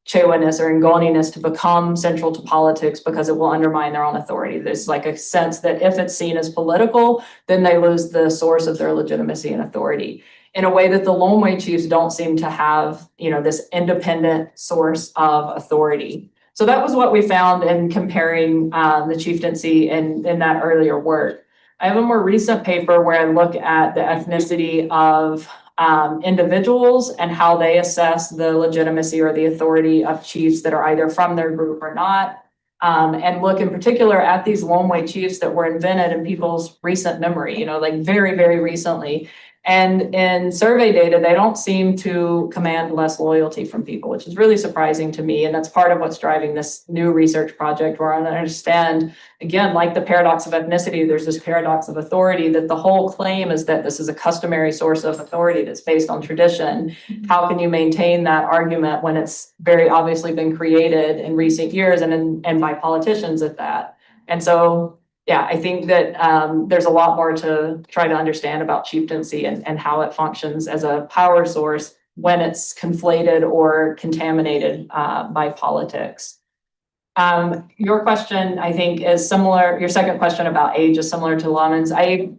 Chewa-ness or Ngoni-ness to become central to politics because it will undermine their own authority. There's like a sense that if it's seen as political, then they lose the source of their legitimacy and authority, in a way that the Lomwe chiefs don't seem to have, this independent source of authority. So that was what we found in comparing the chieftaincy in that earlier work. I have a more recent paper where I look at the ethnicity of individuals and how they assess the legitimacy or the authority of chiefs that are either from their group or not, and look in particular at these Lomwe chiefs that were invented in people's recent memory, like very, very recently. And in survey data, they don't seem to command less loyalty from people, which is really surprising to me. And that's part of what's driving this new research project where I understand, again, like the paradox of ethnicity, there's this paradox of authority, that the whole claim is that this is a customary source of authority that's based on tradition. How can you maintain that argument when it's very obviously been created in recent years and by politicians at that? And so, yeah, I think that there's a lot more to try to understand about chieftaincy and how it functions as a power source when it's conflated or contaminated by politics. Your question, I think, is similar. Your second question about age is similar to Laman's. I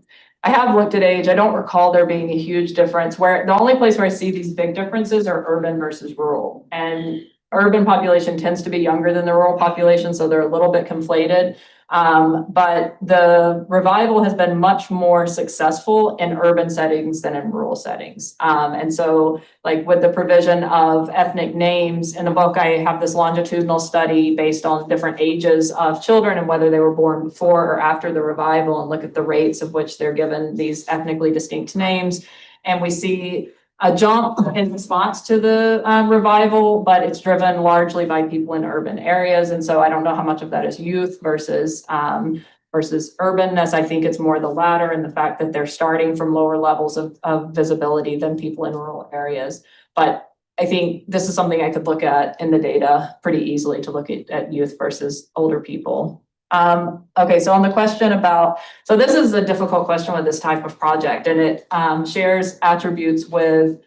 have looked at age. I don't recall there being a huge difference. Where the only place where I see these big differences are urban versus rural. And urban population tends to be younger than the rural population, so they're a little bit conflated. But the revival has been much more successful in urban settings than in rural settings. And so like with the provision of ethnic names in the book, I have this longitudinal study based on different ages of children and whether they were born before or after the revival, and look at the rates of which they're given these ethnically distinct names. And we see a jump in response to the revival, but it's driven largely by people in urban areas. And so I don't know how much of that is youth versus urbanness. I think it's more the latter, and the fact that they're starting from lower levels of visibility than people in rural areas. But I think this is something I could look at in the data pretty easily to look at youth versus older people. Okay, so on the question about, so this is a difficult question with this type of project, and it shares attributes with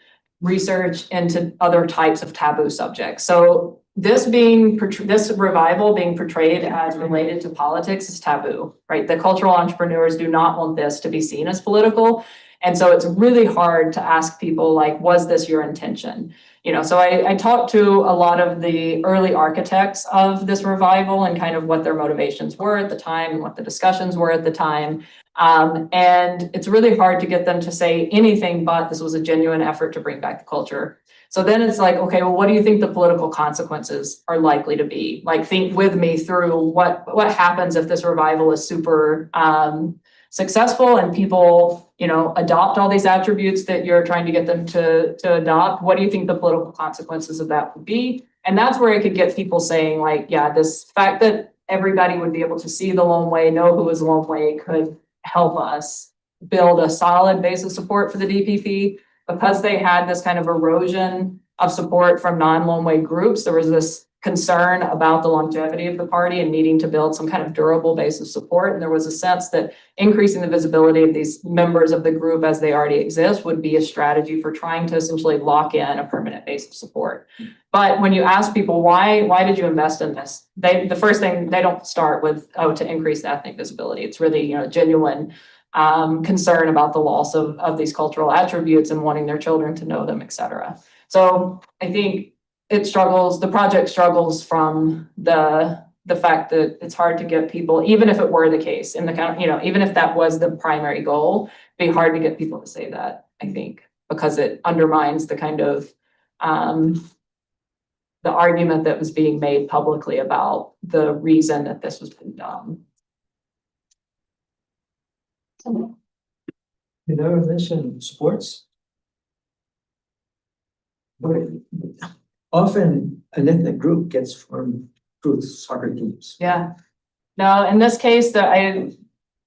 research into other types of taboo subjects. So this revival being portrayed as related to politics is taboo, right? The cultural entrepreneurs do not want this to be seen as political. And so it's really hard to ask people like, was this your intention? So I talked to a lot of the early architects of this revival and kind of what their motivations were at the time and what the discussions were at the time. And it's really hard to get them to say anything but this was a genuine effort to bring back the culture. So then it's like, okay, well, what do you think the political consequences are likely to be? Like, think with me through what happens if this revival is super successful and people, adopt all these attributes that you're trying to get them to adopt. What do you think the political consequences of that would be? And that's where I could get people saying like, yeah, this fact that everybody would be able to see the Lone Way, know who is Lone Way could help us build a solid base of support for the DPP. Because they had this kind of erosion of support from non-Lone Way groups, there was this concern about the longevity of the party and needing to build some kind of durable base of support. And there was a sense that increasing the visibility of these members of the group as they already exist would be a strategy for trying to essentially lock in a permanent base of support. But when you ask people, why did you invest in this? The first thing, they don't start with, to increase the ethnic visibility. It's really, genuine concern about the loss of these cultural attributes and wanting their children to know them, et cetera. So I think the project struggles from the fact that it's hard to get people, even if it were the case in the kind of, even if that was the primary goal, it'd be hard to get people to say that, I think, because it undermines the kind of the argument that was being made publicly about the reason that this was being done. Did I mention sports? But often an ethnic group gets formed through soccer teams. Yeah. No, in this case,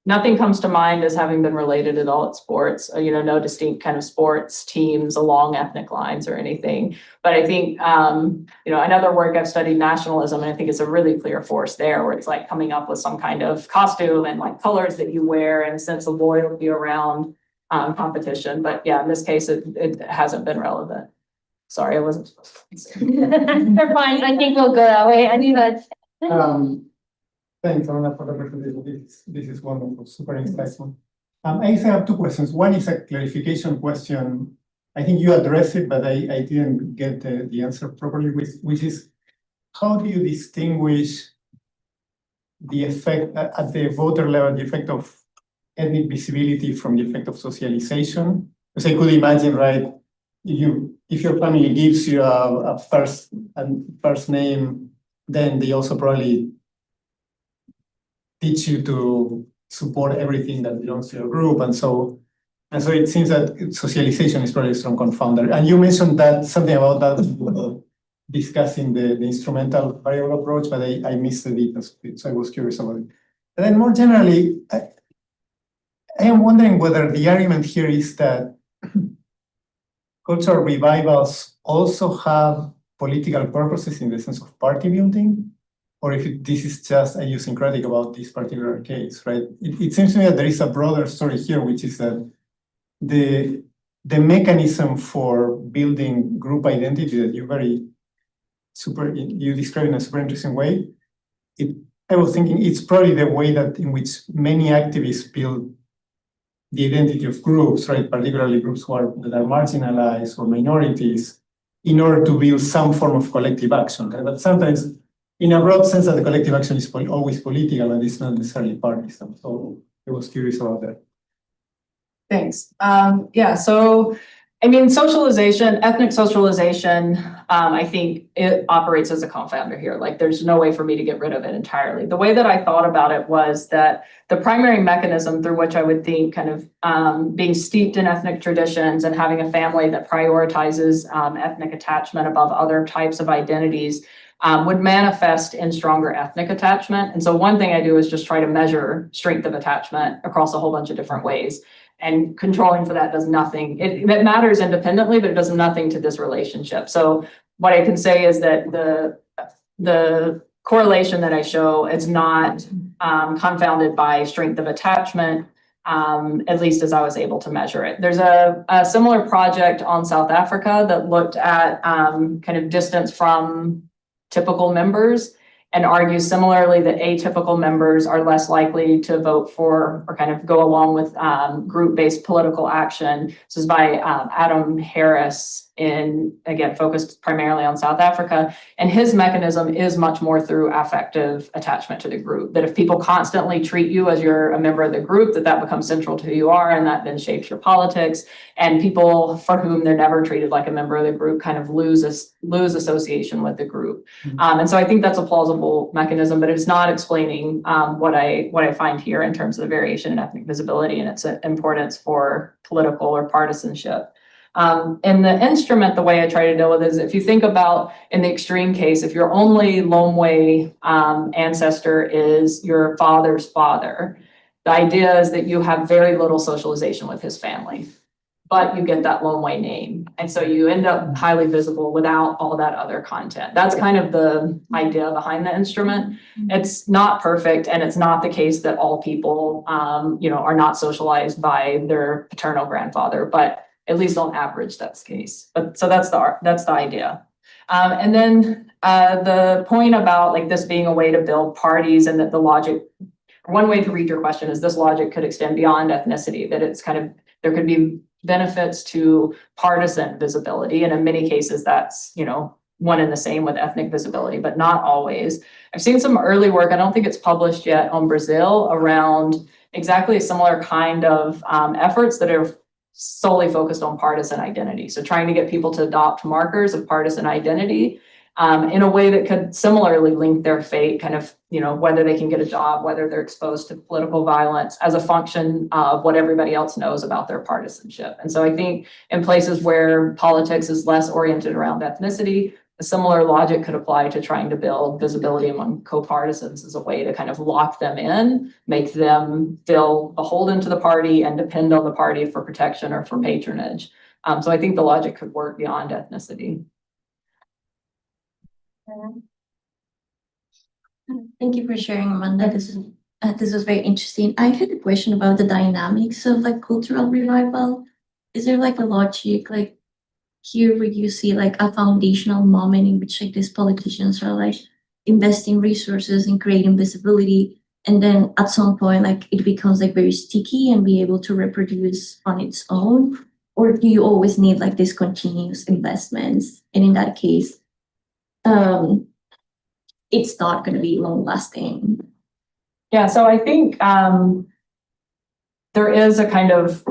nothing comes to mind as having been related at all at sports. No distinct kind of sports teams along ethnic lines or anything. But I think, in other work I've studied nationalism, and I think it's a really clear force there where it's like coming up with some kind of costume and like colors that you wear and a sense of loyalty around competition. But yeah, in this case, it hasn't been relevant. Sorry, I wasn't supposed to say. They're fine. I think we'll go that way. I knew that. Thanks, Amanda, for the presentation. This is wonderful, super insightful. I guess I have two questions. One is a clarification question. I think you addressed it, but I didn't get the answer properly, which is, how do you distinguish the effect at the voter level, the effect of ethnic visibility from the effect of socialization? Because I could imagine, right, if your family gives you a first name, then they also probably teach you to support everything that belongs to your group, and so it seems that socialization is probably a strong confounder. And you mentioned that something about that discussing the instrumental variable approach, but I missed the details, so I was curious about it. And then more generally, I am wondering whether the argument here is that cultural revivals also have political purposes in the sense of party building, or if this is just idiosyncratic about this particular case, right? It seems to me that there is a broader story here, which is that the mechanism for building group identity that you describe in a super interesting way. I was thinking it's probably the way that in which many activists build the identity of groups, right? Particularly groups that are marginalized or minorities, in order to build some form of collective action. Right? But sometimes, in a broad sense, that the collective action is always political and it's not necessarily partisan. So I was curious about that. Thanks. So socialization, ethnic socialization, I think it operates as a confounder here. Like, there's no way for me to get rid of it entirely. The way that I thought about it was that the primary mechanism through which I would think kind of being steeped in ethnic traditions and having a family that prioritizes ethnic attachment above other types of identities would manifest in stronger ethnic attachment. And so one thing I do is just try to measure strength of attachment across a whole bunch of different ways. And controlling for that does nothing. It matters independently, but it does nothing to this relationship. So what I can say is that the correlation that I show is not confounded by strength of attachment. at least as I was able to measure it. There's a similar project on South Africa that looked at kind of distance from typical members and argues similarly that atypical members are less likely to vote for or kind of go along with group-based political action. This is by Adam Harris, again, focused primarily on South Africa. And his mechanism is much more through affective attachment to the group, that if people constantly treat you as you're a member of the group, that becomes central to who you are, and that then shapes your politics. And people for whom they're never treated like a member of the group kind of lose association with the group. And so I think that's a plausible mechanism, but it's not explaining what I find here in terms of the variation in ethnic visibility and its importance for political or partisanship. And the instrument, the way I try to deal with it is if you think about in the extreme case, if your only Lomwe ancestor is your father's father, the idea is that you have very little socialization with his family, but you get that Lomwe name. And so you end up highly visible without all that other content. That's kind of the idea behind the instrument. It's not perfect, and it's not the case that all people, are not socialized by their paternal grandfather, but at least on average, that's the case. But so that's the idea. And then the point about like this being a way to build parties, and that the logic, one way to read your question is this logic could extend beyond ethnicity, that it's kind of, there could be benefits to partisan visibility. And in many cases, that's, one and the same with ethnic visibility, but not always. I've seen some early work, I don't think it's published yet, on Brazil around exactly a similar kind of efforts that are solely focused on partisan identity. So trying to get people to adopt markers of partisan identity in a way that could similarly link their fate, kind of, whether they can get a job, whether they're exposed to political violence as a function of what everybody else knows about their partisanship. And so I think in places where politics is less oriented around ethnicity, a similar logic could apply to trying to build visibility among co-partisans as a way to kind of lock them in, make them feel beholden to the party and depend on the party for protection or for patronage. So I think the logic could work beyond ethnicity. Thank you for sharing, Amanda. This was very interesting. I had a question about the dynamics of like cultural revival. Is there like a logic like here where you see like a foundational moment in which like these politicians are like investing resources and creating visibility, and then at some point like it becomes like very sticky and be able to reproduce on its own? Or do you always need like these continuous investments? And in that case, it's not going to be long lasting. Yeah, so I think there is a kind of,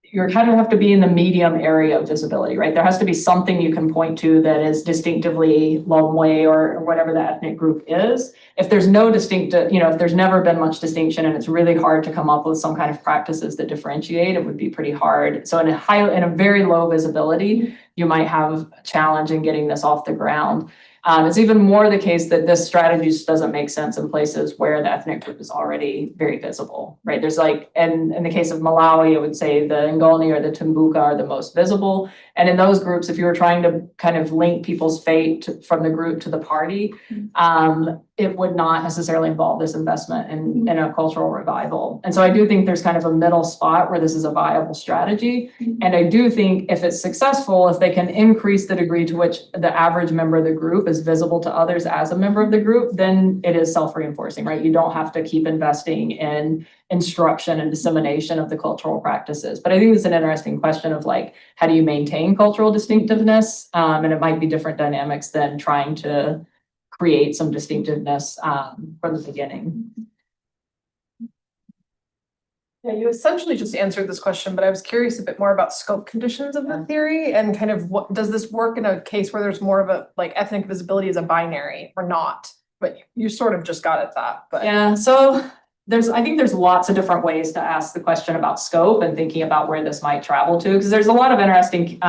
you kind of have to be in the medium area of visibility, right? There has to be something you can point to that is distinctively Lomwe or whatever the ethnic group is. If there's no distinct, if there's never been much distinction and it's really hard to come up with some kind of practices that differentiate, it would be pretty hard. So in a very low visibility, you might have a challenge in getting this off the ground. It's even more the case that this strategy just doesn't make sense in places where the ethnic group is already very visible, right? There's like, and in the case of Malawi, I would say the Ngoni or the Tumbuka are the most visible. And in those groups, if you were trying to kind of link people's fate from the group to the party, it would not necessarily involve this investment in a cultural revival. And so I do think there's kind of a middle spot where this is a viable strategy. And I do think if it's successful, if they can increase the degree to which the average member of the group is visible to others as a member of the group, then it is self-reinforcing, right? You don't have to keep investing in instruction and dissemination of the cultural practices. But I think it's an interesting question of like, how do you maintain cultural distinctiveness? And it might be different dynamics than trying to create some distinctiveness from the beginning. Yeah, you essentially just answered this question, but I was curious a bit more about scope conditions of the theory and kind of what does this work in a case where there's more of a like ethnic visibility as a binary or not? But you sort of just got at that. But yeah, so I think there's lots of different ways to ask the question about scope and thinking about where this might travel to, because there's a lot of interesting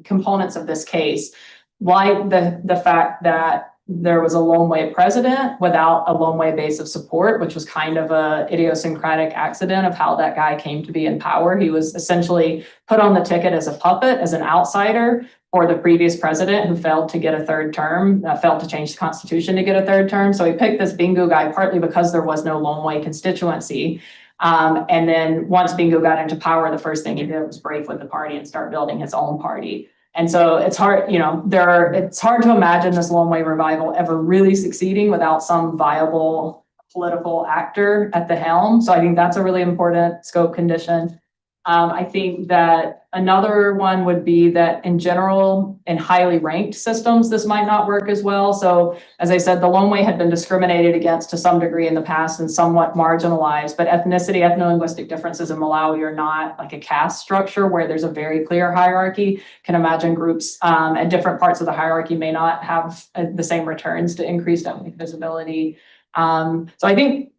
components of this case, like the fact that there was a Lomwe president without a Lomwe base of support, which was kind of a idiosyncratic accident of how that guy came to be in power. He was essentially put on the ticket as a puppet, as an outsider for the previous president who failed to get a third term, failed to change the constitution to get a third term. So he picked this Bingu guy partly because there was no Lomwe constituency. And then once Bingo got into power, the first thing he did was break with the party and start building his own party. And so it's hard, it's hard to imagine this Lone Way revival ever really succeeding without some viable political actor at the helm. So I think that's a really important scope condition. I think that another one would be that in general, in highly ranked systems, this might not work as well. So as I said, the Lone Way had been discriminated against to some degree in the past and somewhat marginalized, but ethnicity, ethno-linguistic differences in Malawi are not like a caste structure where there's a very clear hierarchy. Can imagine groups at different parts of the hierarchy may not have the same returns to increased ethnic visibility. So I think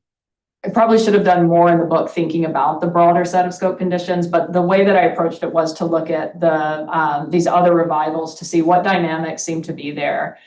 I probably should have done more in the book thinking about the broader set of scope conditions, but the way that I approached it was to look at these other revivals to see what dynamics seem to be there.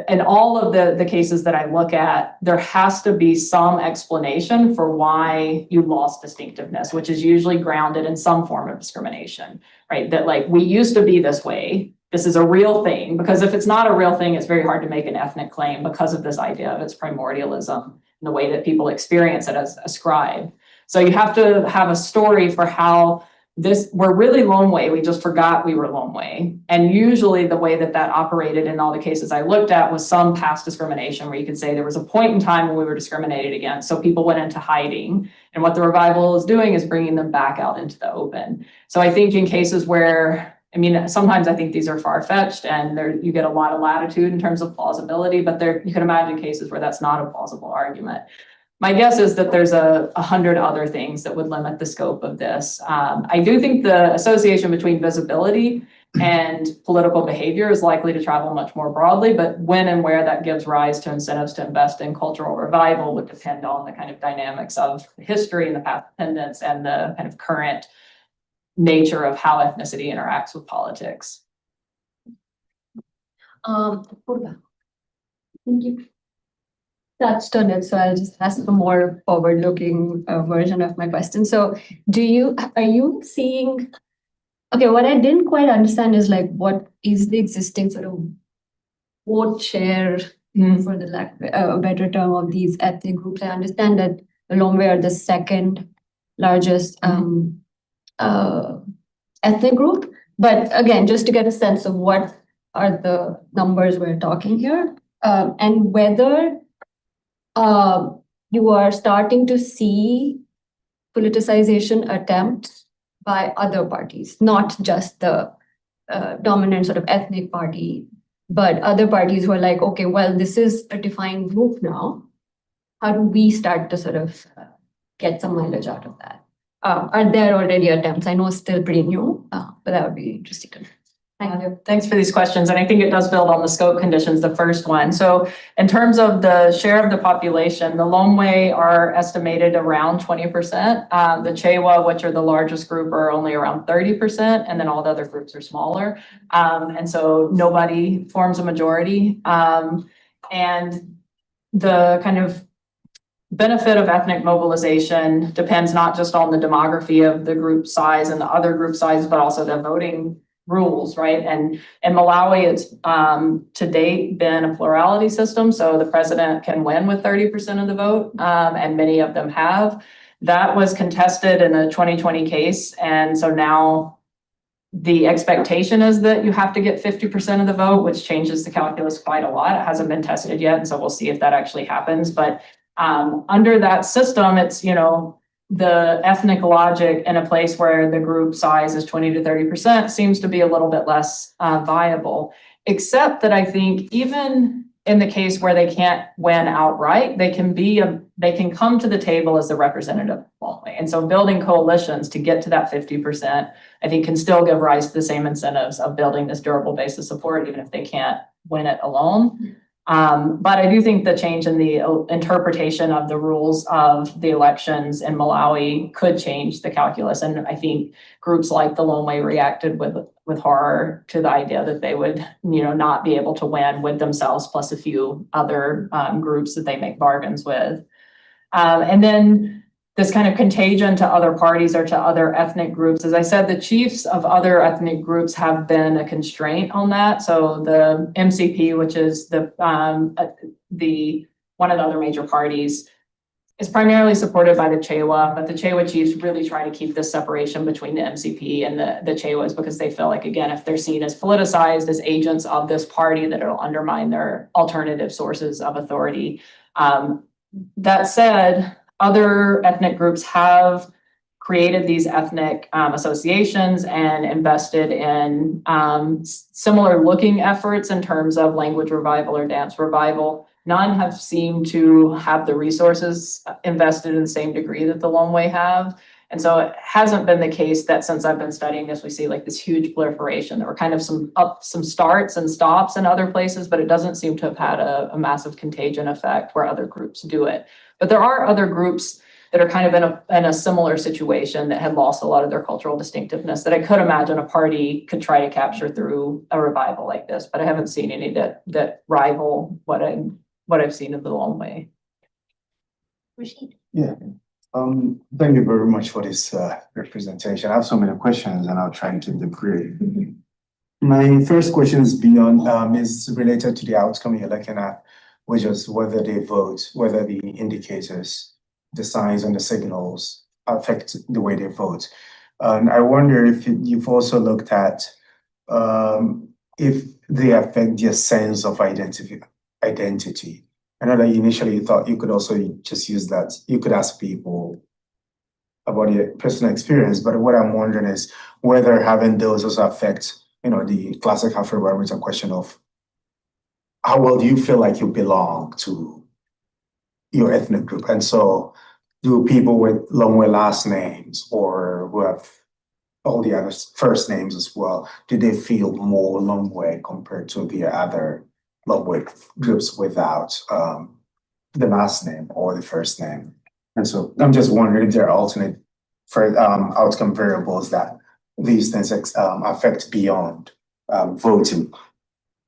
In all of the cases that I look at, there has to be some explanation for why you lost distinctiveness, which is usually grounded in some form of discrimination, right? That like, we used to be this way. This is a real thing, because if it's not a real thing, it's very hard to make an ethnic claim because of this idea of its primordialism, the way that people experience it as a scribe. So you have to have a story for how we're really Lone Way, we just forgot we were Lone Way. And usually the way that operated in all the cases I looked at was some past discrimination where you could say there was a point in time when we were discriminated against, so people went into hiding. And what the revival is doing is bringing them back out into the open. So I think in cases where, sometimes I think these are far-fetched and you get a lot of latitude in terms of plausibility, but you can imagine cases where that's not a plausible argument. My guess is that there's 100 other things that would limit the scope of this. I do think the association between visibility and political behavior is likely to travel much more broadly, but when and where that gives rise to incentives to invest in cultural revival would depend on the kind of dynamics of history and the past attendance and the kind of current nature of how ethnicity interacts with politics. Purva. Thank you. Touched on it, so I'll just ask a more forward-looking version of my question. So are you seeing, okay, what I didn't quite understand is like, what is the existing sort of vote share, for the lack of a better term, of these ethnic groups? I understand that the Lombe are the second largest ethnic group, but again, just to get a sense of what are the numbers we're talking here, and whether you are starting to see politicization attempts by other parties, not just the dominant sort of ethnic party, but other parties who are like, okay, well, this is a defined group now. How do we start to sort of get some mileage out of that? Are there already attempts? I know it's still pretty new, but that would be interesting to know. Thank you. Thanks for these questions. And I think it does build on the scope conditions, the first one. So in terms of the share of the population, the Lone Way are estimated around 20%. The Chewa, which are the largest group, are only around 30%. And then all the other groups are smaller. And so nobody forms a majority. And the kind of benefit of ethnic mobilization depends not just on the demography of the group size and the other group size, but also the voting rules, right? And in Malawi, it's to date been a plurality system. So the president can win with 30% of the vote, and many of them have. That was contested in a 2020 case. And so now the expectation is that you have to get 50% of the vote, which changes the calculus quite a lot. It hasn't been tested yet. And so we'll see if that actually happens. But under that system, it's, the ethnic logic in a place where the group size is 20 to 30% seems to be a little bit less viable, except that I think even in the case where they can't win outright, they can come to the table as the representative only. And so building coalitions to get to that 50%, I think can still give rise to the same incentives of building this durable base of support, even if they can't win it alone. But I do think the change in the interpretation of the rules of the elections in Malawi could change the calculus. And I think groups like the Lone Way reacted with horror to the idea that they would, not be able to win with themselves plus a few other groups that they make bargains with. And then this kind of contagion to other parties or to other ethnic groups. As I said, the chiefs of other ethnic groups have been a constraint on that. So the MCP, which is one of the other major parties, It's primarily supported by the Chewa, but the Chewa chiefs really try to keep this separation between the MCP and the Chewas because they feel like, again, if they're seen as politicized, as agents of this party, that it'll undermine their alternative sources of authority. That said, other ethnic groups have created these ethnic associations and invested in similar looking efforts in terms of language revival or dance revival. None have seemed to have the resources invested in the same degree that the Lomwe have. And so it hasn't been the case that since I've been studying this, we see like this huge proliferation. There were kind of some starts and stops in other places, but it doesn't seem to have had a massive contagion effect where other groups do it. But there are other groups that are kind of in a similar situation that had lost a lot of their cultural distinctiveness that I could imagine a party could try to capture through a revival like this, but I haven't seen any that rival what I've seen of the long way. Yeah. Thank you very much for this representation. I have so many questions and I'll try and keep them brief. My first question is is related to the outcome you're looking at, which is whether they vote, whether the indicators, the signs and the signals affect the way they vote. And I wonder if you've also looked at if they affect their sense of identity. I know that initially you thought you could also just use that. You could ask people about your personal experience, but what I'm wondering is whether having those also affect, the classic Afrobarometer question of how well do you feel like you belong to your ethnic group? And so do people with Lomwe last names or who have all the other first names as well, do they feel more Lomwe compared to the other Lomwe groups without the last name or the first name? And so I'm just wondering if there are alternate outcome variables that these things affect beyond voting.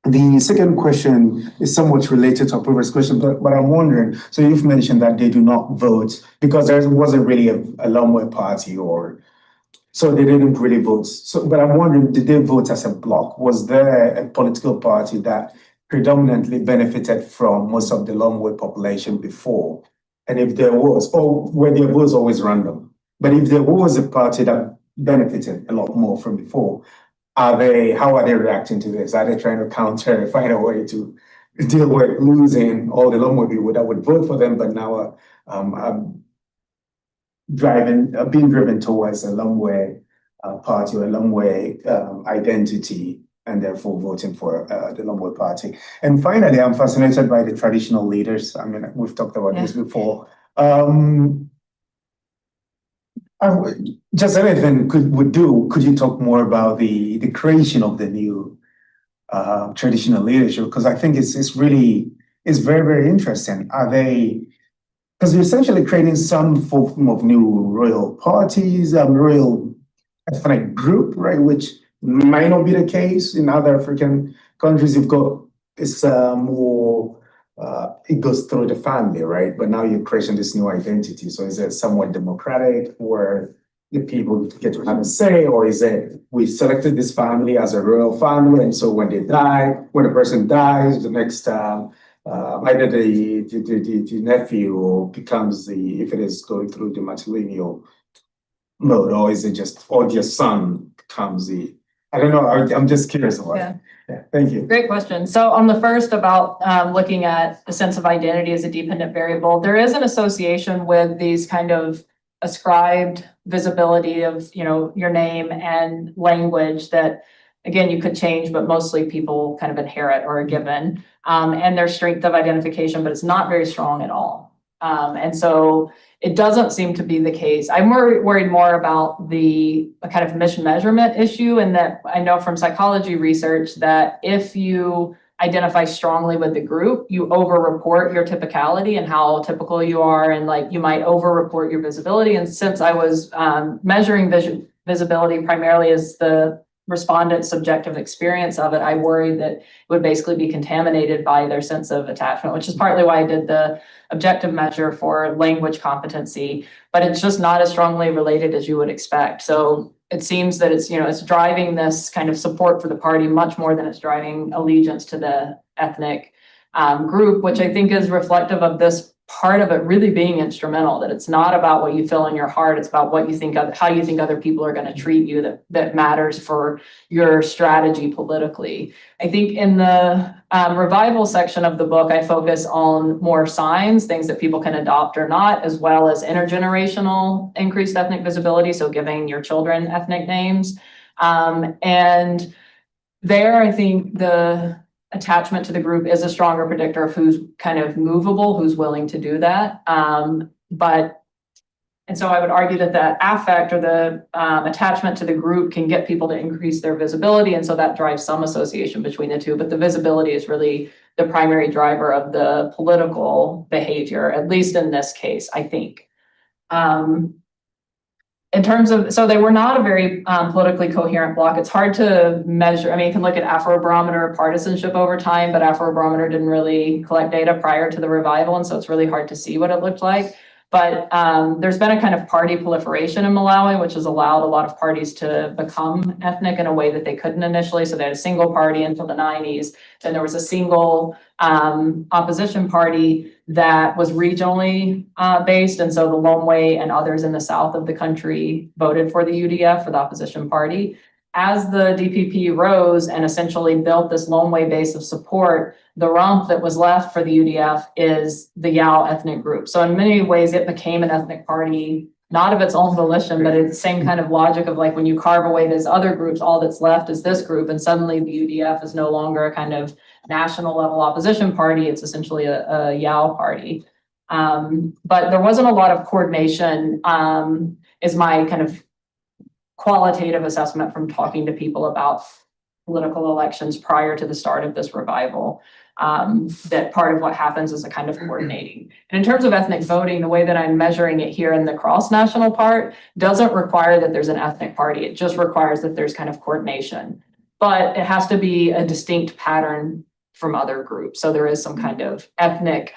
The second question is somewhat related to a previous question, but I'm wondering, so you've mentioned that they do not vote because there wasn't really a Lomwe party so they didn't really vote. So, but I'm wondering, did they vote as a bloc? Was there a political party that predominantly benefited from most of the Lomwe population before? And if there was, or were their votes always random? But if there was a party that benefited a lot more from before, how are they reacting to this? Are they trying to find a way to deal with losing all the Lomwe people that would vote for them, but now being driven towards a Lomwe party or a Lomwe identity, and therefore voting for the Lomwe party? And finally, I'm fascinated by the traditional leaders. I mean, we've talked about this before. Just anything could you talk more about the creation of the new traditional leadership? Because I think it's very, very interesting. Because you're essentially creating some form of new royal parties, royal ethnic group, right? Which might not be the case in other African countries. It's more, it goes through the family, right? But now you're creating this new identity. So is it somewhat democratic where the people get to have a say, or is it we selected this family as a royal family, and so when the person dies, the next either the nephew becomes if it is going through the matrilineal mode, or is it or the son becomes I don't know. I'm just curious about it. Yeah, thank you. Great question. So on the first about looking at the sense of identity as a dependent variable, there is an association with these kind of ascribed visibility of, your name and language that, again, you could change, but mostly people kind of inherit or are given, and their strength of identification, but it's not very strong at all. And so it doesn't seem to be the case. I'm worried more about the kind of mismeasurement issue, and that I know from psychology research that if you identify strongly with the group, you over-report your typicality and how typical you are, and you might over-report your visibility. And since I was measuring visibility primarily as the respondent's subjective experience of it, I worried that it would basically be contaminated by their sense of attachment, which is partly why I did the objective measure for language competency, but it's just not as strongly related as you would expect. So it seems that it's driving this kind of support for the party much more than it's driving allegiance to the ethnic group, which I think is reflective of this part of it really being instrumental, that it's not about what you feel in your heart, it's about what you think of, how you think other people are going to treat you that matters for your strategy politically. I think in the revival section of the book, I focus on more signs, things that people can adopt or not, as well as intergenerational increased ethnic visibility, so giving your children ethnic names. And there, I think the attachment to the group is a stronger predictor of who's kind of movable, who's willing to do that. And so I would argue that the affect or the attachment to the group can get people to increase their visibility. And so that drives some association between the two, but the visibility is really the primary driver of the political behavior, at least in this case, I think. In terms of, so they were not a very politically coherent bloc. It's hard to measure. I mean, you can look at Afrobarometer partisanship over time, but Afrobarometer didn't really collect data prior to the revival. And so it's really hard to see what it looked like. But there's been a kind of party proliferation in Malawi, which has allowed a lot of parties to become ethnic in a way that they couldn't initially. So they had a single party until the 90s. Then there was a single opposition party that was regionally based. And so the Lomwe and others in the south of the country voted for the UDF, for the opposition party. As the DPP rose and essentially built this Lomwe base of support, the rump that was left for the UDF is the Yao ethnic group. So in many ways, it became an ethnic party, not of its own volition, but it's the same kind of logic of like when you carve away these other groups, all that's left is this group. And suddenly the UDF is no longer a kind of national level opposition party. It's essentially a Yao party. But there wasn't a lot of coordination, is my kind of qualitative assessment from talking to people about political elections prior to the start of this revival. That part of what happens is a kind of coordinating. And in terms of ethnic voting, the way that I'm measuring it here in the cross-national part doesn't require that there's an ethnic party. It just requires that there's kind of coordination. But it has to be a distinct pattern from other groups. So there is some kind of ethnic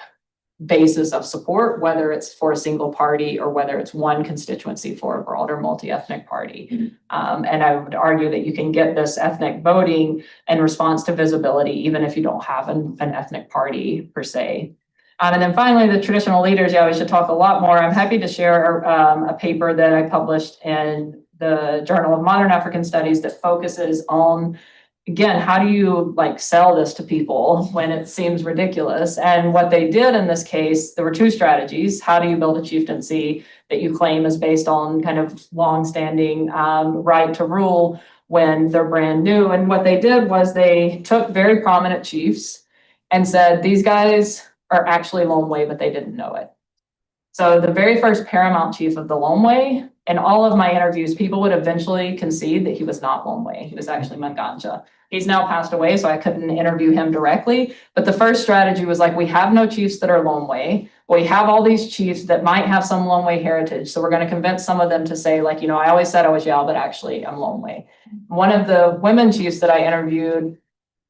basis of support, whether it's for a single party or whether it's one constituency for a broader multi-ethnic party. And I would argue that you can get this ethnic voting in response to visibility, even if you don't have an ethnic party per se. And then finally, the traditional leaders, yeah, we should talk a lot more. I'm happy to share a paper that I published in the Journal of Modern African Studies that focuses on, again, how do you like sell this to people when it seems ridiculous? And what they did in this case, there were two strategies. How do you build a chieftaincy that you claim is based on kind of longstanding right to rule when they're brand new? And what they did was they took very prominent chiefs and said, these guys are actually Lomwe, but they didn't know it. So the very first paramount chief of the Lomwe, in all of my interviews, people would eventually concede that he was not Lomwe. He was actually Manganja. He's now passed away, so I couldn't interview him directly. But the first strategy was like, we have no chiefs that are Lomwe. We have all these chiefs that might have some Lomwe heritage. So we're going to convince some of them to say, like, you know, I always said I was Yao, but actually I'm Lomwe. One of the women chiefs that I interviewed,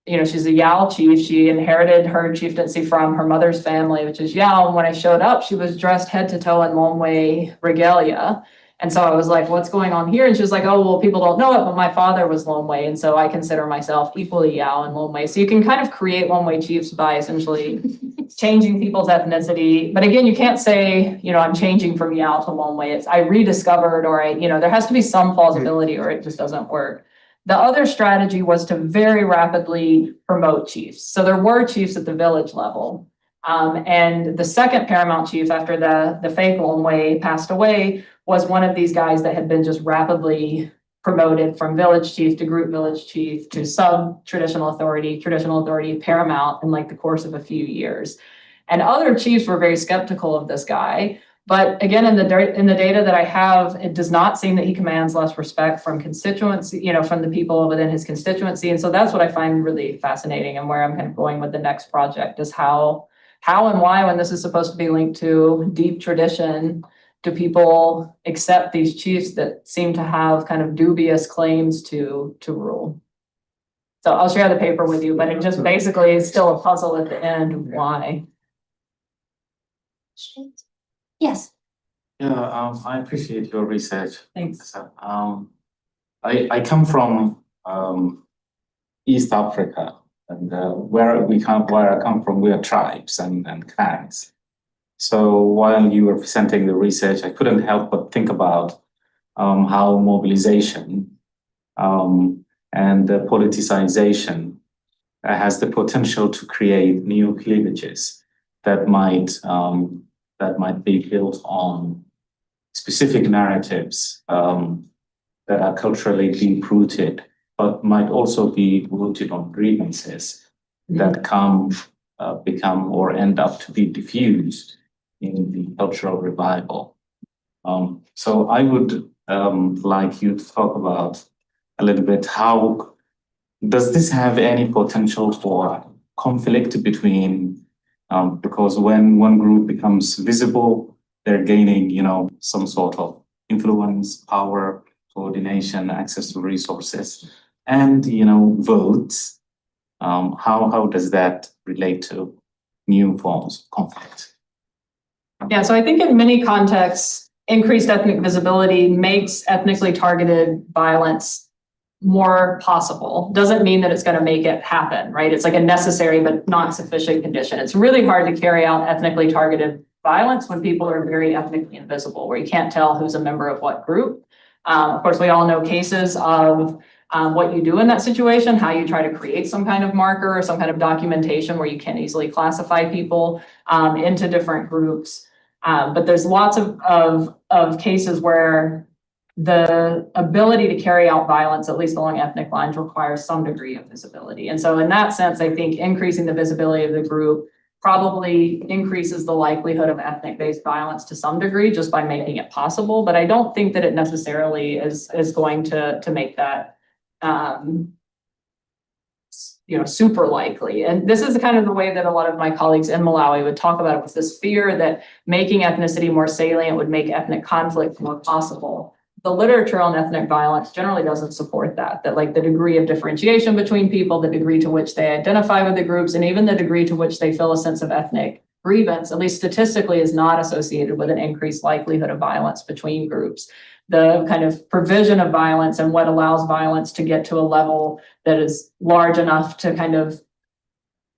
you know, she's a Yao chief. She inherited her chieftaincy from her mother's family, which is Yao. And when I showed up, she was dressed head to toe in Lomwe regalia. And so I was like, what's going on here? And she was like, oh, well, people don't know it, but my father was Lomwe. And so I consider myself equally Yao and Lomwe. So you can kind of create Lomwe chiefs by essentially changing people's ethnicity. But again, you can't say, you know, I'm changing from Yao to Lomwe. It's I rediscovered, or you know, there has to be some plausibility or it just doesn't work. The other strategy was to very rapidly promote chiefs. So there were chiefs at the village level. And the second paramount chief after the fake Lomwe passed away was one of these guys that had been just rapidly promoted from village chief to group village chief to traditional authority paramount in like the course of a few years. And other chiefs were very skeptical of this guy. But again, in the data that I have, it does not seem that he commands less respect from constituency, you know, from the people within his constituency. And so that's what I find really fascinating, and where I'm kind of going with the next project is how and why, when this is supposed to be linked to deep tradition, do people accept these chiefs that seem to have kind of dubious claims to rule? So I'll share the paper with you, but it just basically is still a puzzle at the end. Why? Yes. Yeah, I appreciate your research. Thanks. I come from East Africa, and where I come from, we are tribes and clans. So while you were presenting the research, I couldn't help but think about how mobilization and the politicization has the potential to create new cleavages that might be built on specific narratives that are culturally deep-rooted, but might also be rooted on grievances that become or end up to be diffused in the cultural revival. So I would like you to talk about a little bit how does this have any potential for conflict between, because when one group becomes visible, they're gaining, some sort of influence, power, coordination, access to resources, and, votes. How does that relate to new forms of conflict? Yeah, so I think in many contexts, increased ethnic visibility makes ethnically targeted violence more possible. Doesn't mean that it's going to make it happen, right? It's like a necessary but not sufficient condition. It's really hard to carry out ethnically targeted violence when people are very ethnically invisible, where you can't tell who's a member of what group. Of course, we all know cases of what you do in that situation, how you try to create some kind of marker or some kind of documentation where you can easily classify people into different groups. But there's lots of cases where the ability to carry out violence, at least along ethnic lines, requires some degree of visibility. And so in that sense, I think increasing the visibility of the group probably increases the likelihood of ethnic-based violence to some degree just by making it possible. But I don't think that it necessarily is going to make that super likely. And this is kind of the way that a lot of my colleagues in Malawi would talk about it, was this fear that making ethnicity more salient would make ethnic conflict more possible. The literature on ethnic violence generally doesn't support that like the degree of differentiation between people, the degree to which they identify with the groups, and even the degree to which they feel a sense of ethnic grievance, at least statistically, is not associated with an increased likelihood of violence between groups. The kind of provision of violence and what allows violence to get to a level that is large enough to kind of,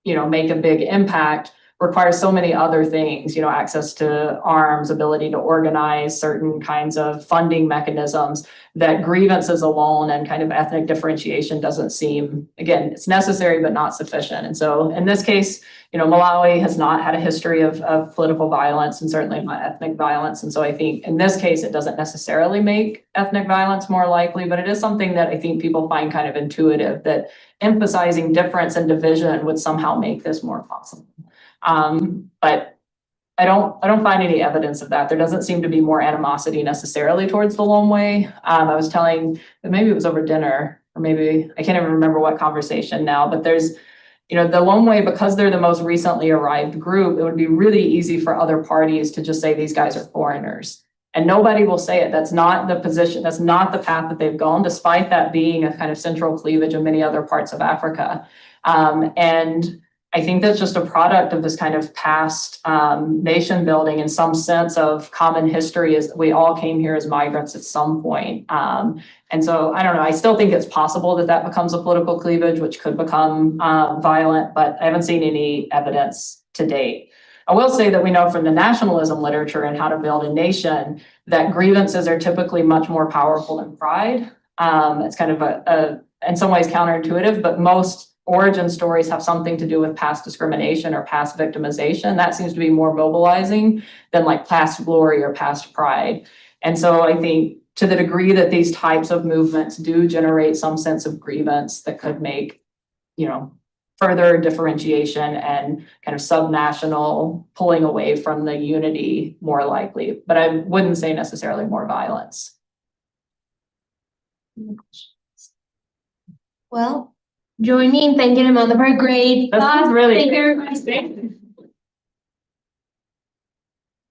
make a big impact requires so many other things, access to arms, ability to organize, certain kinds of funding mechanisms, that grievances alone and kind of ethnic differentiation doesn't seem, again, it's necessary but not sufficient. And so in this case, Malawi has not had a history of political violence and certainly not ethnic violence. And so I think in this case, it doesn't necessarily make ethnic violence more likely, but it is something that I think people find kind of intuitive, that emphasizing difference and division would somehow make this more possible. But I don't find any evidence of that. There doesn't seem to be more animosity necessarily towards the Lone Way. I was telling, maybe it was over dinner, or maybe I can't even remember what conversation now, but there's, the Lone Way, because they're the most recently arrived group, it would be really easy for other parties to just say these guys are foreigners. And nobody will say it. That's not the position, that's not the path that they've gone, despite that being a kind of central cleavage in many other parts of Africa. And I think that's just a product of this kind of past nation building, in some sense of common history, is we all came here as migrants at some point. And so I don't know, I still think it's possible that becomes a political cleavage, which could become violent, but I haven't seen any evidence to date. I will say that we know from the nationalism literature and how to build a nation that grievances are typically much more powerful than pride. It's kind of in some ways counterintuitive, but most origin stories have something to do with past discrimination or past victimization. That seems to be more mobilizing than like past glory or past pride. And so I think to the degree that these types of movements do generate some sense of grievance that could make, further differentiation and kind of subnational pulling away from the unity more likely, but I wouldn't say necessarily more violence. Well, join me in thanking Amanda for a great That's talk. really Thank you, great. everybody.